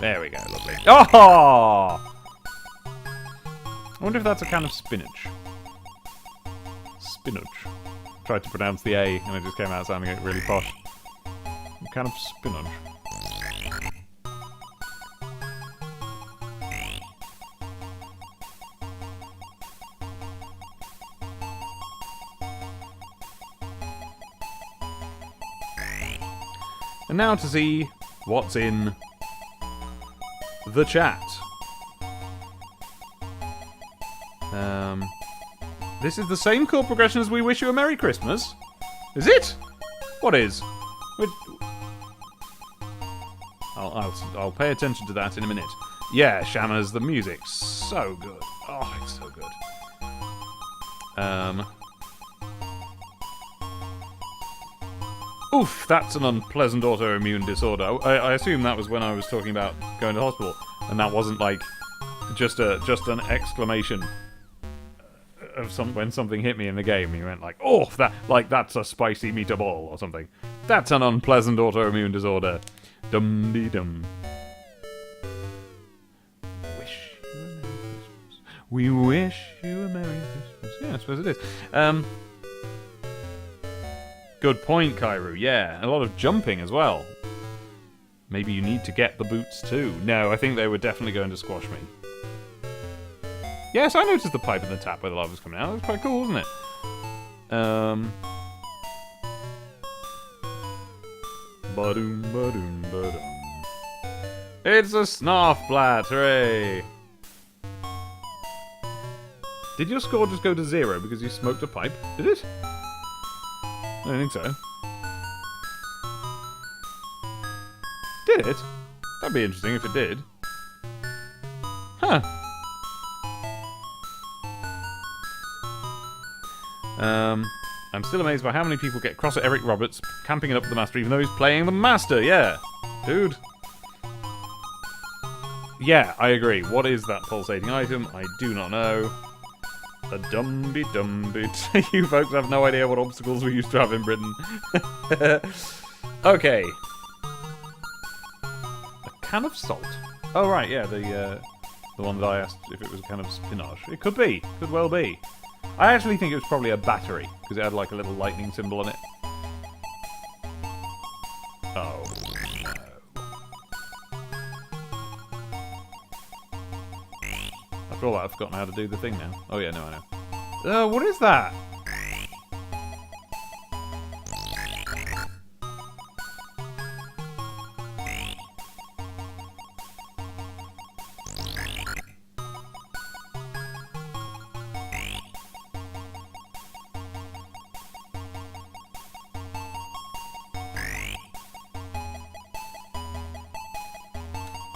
There we go, lovely. Oh! I wonder if that's a can of spinach. Spinach. Tried to pronounce the A and it just came out sounding really posh. A can of spinach. And now to see what's in the chat. This is the same chord progression as We Wish You a Merry Christmas? Is it? What is? I'll pay attention to that in a minute. Yeah, Shammers, the music's so good. Oh, it's so good. Oof, that's an unpleasant autoimmune disorder. I assume that was when I was talking about going to hospital, and that wasn't like just an exclamation of when something hit me in the game. You went like, "Oh, that's a spicy meatball" or something. That's an unpleasant autoimmune disorder. Dum dee dum. Wish you a Merry Christmas. We wish you a Merry Christmas. Yeah, I suppose it is. Good point, Kairu. Yeah, a lot of jumping as well. Maybe you need to get the boots too. No, I think they were definitely going to squash me. Yes, I noticed the pipe and the tap where the lava was coming out. That was quite cool, wasn't it? Ba-doom, ba-doom, ba-doom. It's a Snarfblat, hooray! Did your score just go to 0 because you smoked a pipe? Did it? I don't think so. Did it? That'd be interesting if it did. Huh. I'm still amazed by how many people get cross at Eric Roberts camping it up with the Master even though he's playing the Master. Yeah. Dude. Yeah, I agree. What is that pulsating item? I do not know. A dumby. You folks have no idea what obstacles we used to have in Britain. Okay. A can of salt. Oh, right, yeah, the one that I asked if it was a can of spinach. It could be. Could well be. I actually think it was probably a battery, because it had like a little lightning symbol on it. Oh, no. After all that, I've forgotten how to do the thing now. Oh yeah, no, I know. What is that?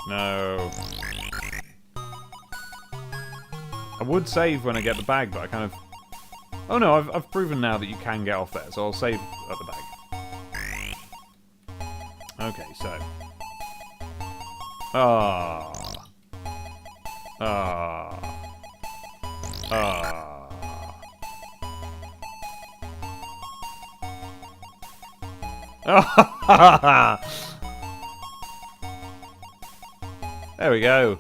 No. I would save when I get the bag, but I kind of... Oh no, I've proven now that you can get off there, so I'll save at the bag. Okay, so... There we go.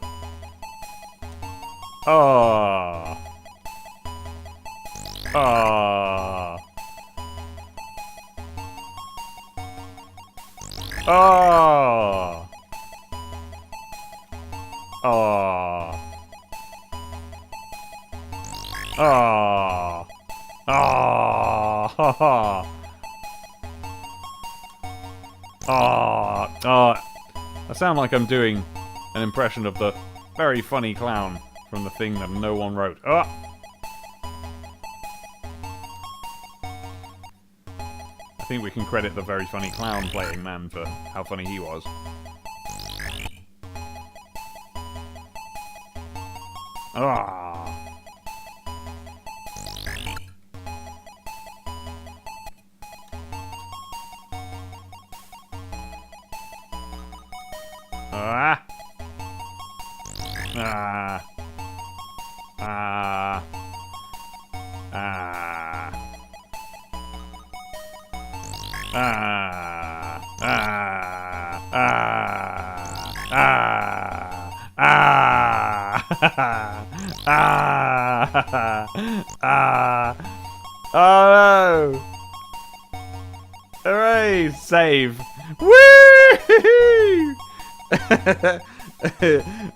Oh. Oh. Oh. Oh. Oh. Oh. Oh. I sound like I'm doing an impression of the very funny clown from the thing that no one wrote. Oh! I think we can credit the very funny clown playing man for how funny he was. Ah! Ah! Ah. Ah. Ah. Ah. Ah. Ah. Ah. Ah. Ah. Oh no! Hooray! Save! Woo!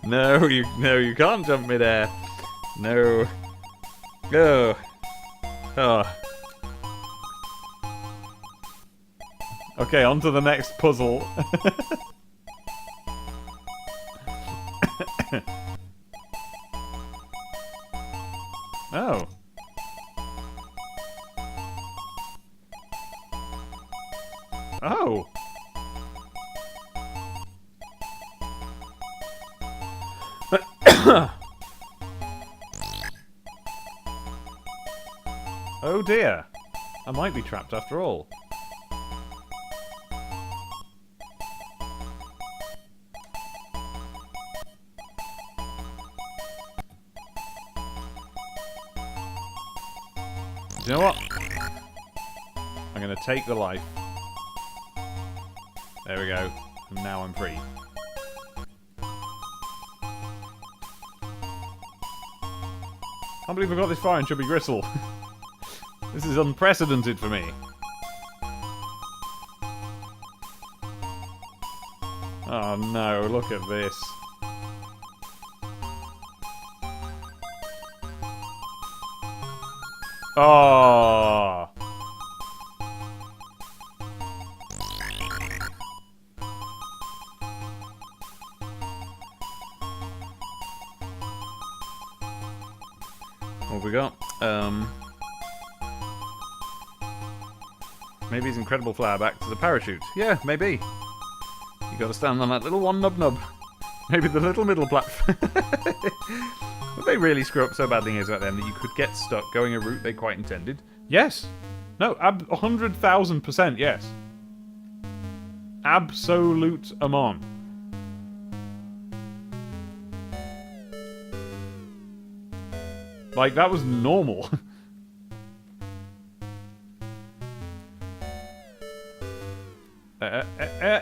No, you can't jump midair. No. Oh. Oh. Okay, on to the next puzzle. Oh. Oh. Oh dear. I might be trapped after all. Do you know what? I'm going to take the life. There we go. And now I'm free. Can't believe I got this far in Chubby Gristle. This is unprecedented for me. Oh no, look at this. Oh. What have we got? Maybe his incredible flower back to the parachute. Yeah, maybe. You gotta stand on that little one nub. Maybe the little middle platform. Would they really screw up so badly here back then that you could get stuck going a route they quite intended? Yes. No, 100,000% yes. Absolute amon. Like, that was normal.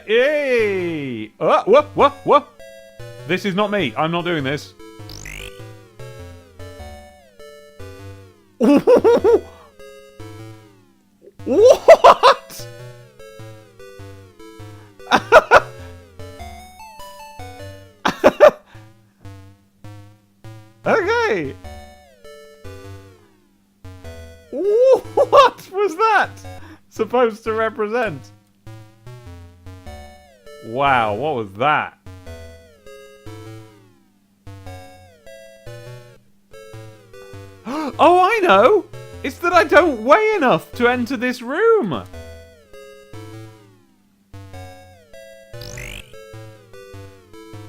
Hey! What? This is not me. I'm not doing this. What? Okay. What was that supposed to represent? Wow, what was that? Oh, I know! It's that I don't weigh enough to enter this room!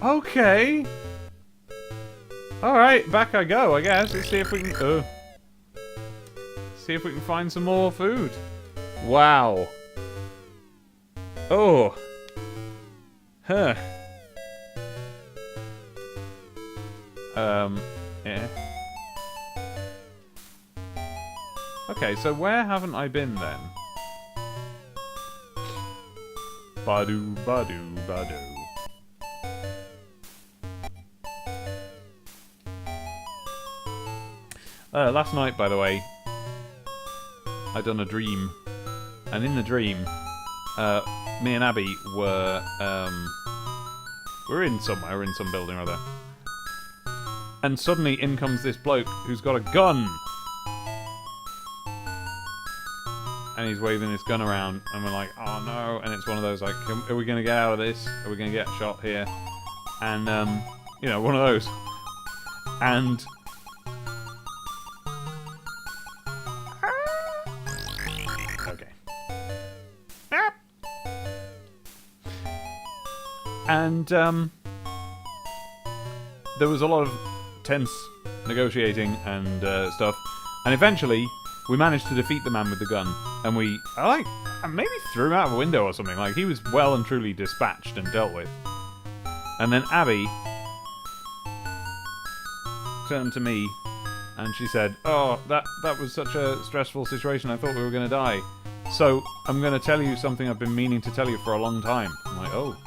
Okay. Alright, back I go, I guess. Let's see if we can... see if we can find some more food. Wow. Oh. Huh. Yeah. Okay, so where haven't I been then? Badu, badu, badu. Last night, by the way, I'd done a dream. And in the dream, me and Abby were in somewhere, in some building or other. And suddenly in comes this bloke who's got a gun. And he's waving this gun around, and we're like, oh no. And it's one of those, like, are we going to get out of this? Are we going to get shot here? And, you know, one of those. And... okay. And, there was a lot of tense negotiating and, stuff. And eventually... we managed to defeat the man with the gun, and I maybe threw him out of a window or something. Like, he was well and truly dispatched and dealt with. And then Abby turned to me, and she said, oh, that was such a stressful situation, I thought we were going to die. So, I'm going to tell you something I've been meaning to tell you for a long time. I'm like, oh,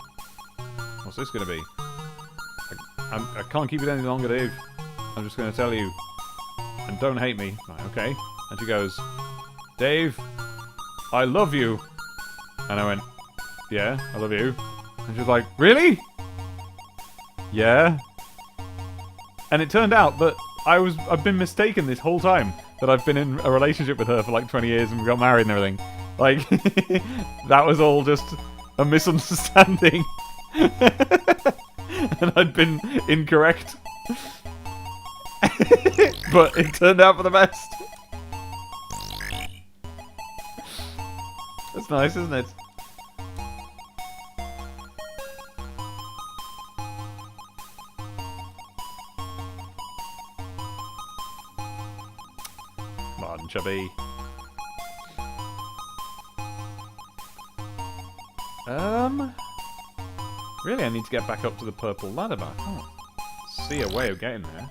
what's this going to be? I can't keep it any longer, Dave. I'm just going to tell you. And don't hate me. I'm like, okay. And she goes, Dave, I love you. And I went, yeah, I love you. And she was like, really? Yeah. And it turned out that I've been mistaken this whole time that I've been in a relationship with her for like 20 years and we got married and everything. Like, that was all just a misunderstanding. And I'd been incorrect. But it turned out for the best. That's nice, isn't it? Come on, Chubby. Really, I need to get back up to the purple ladder, but I can't see a way of getting there.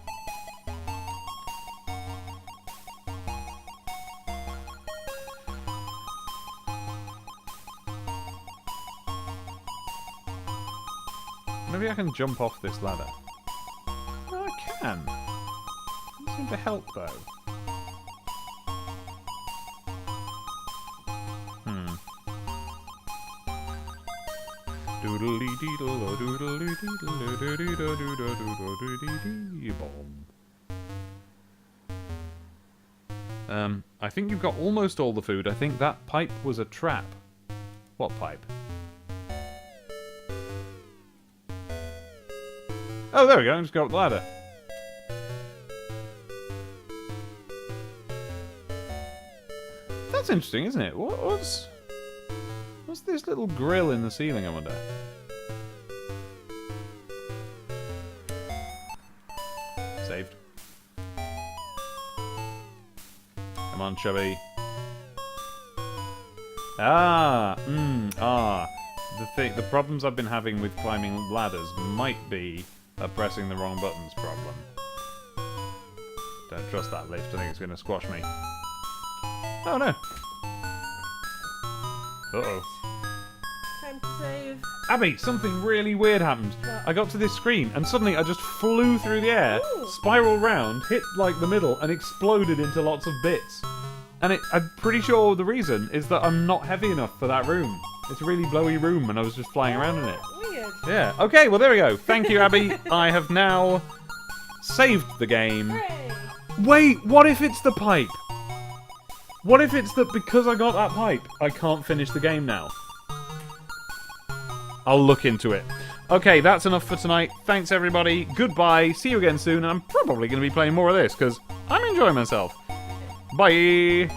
Maybe I can jump off this ladder. No, I can. Doesn't seem to help, though. I think you've got almost all the food. I think that pipe was a trap. What pipe? Oh, there we go. Just go up the ladder. That's interesting, isn't it? What's this little grill in the ceiling, I wonder? Saved. Come on, Chubby. The problems I've been having with climbing ladders might be a pressing the wrong buttons problem. Don't trust that lift. I think it's going to squash me. Oh no. Uh-oh. Time to save. Abby, something really weird happened. What? I got to this screen and suddenly I just flew through the air, Ooh. spiraled round, hit like the middle, and exploded into lots of bits. And I'm pretty sure the reason is that I'm not heavy enough for that room. It's a really blowy room and I was just flying around in it. Weird. Yeah. Okay, well there we go. Thank you, Abby. I have now saved the game. Hooray. Wait, what if it's the pipe? What if it's that because I got that pipe, I can't finish the game now? I'll look into it. Okay, that's enough for tonight. Thanks, everybody. Goodbye. See you again soon. And I'm probably going to be playing more of this because I'm enjoying myself. Bye.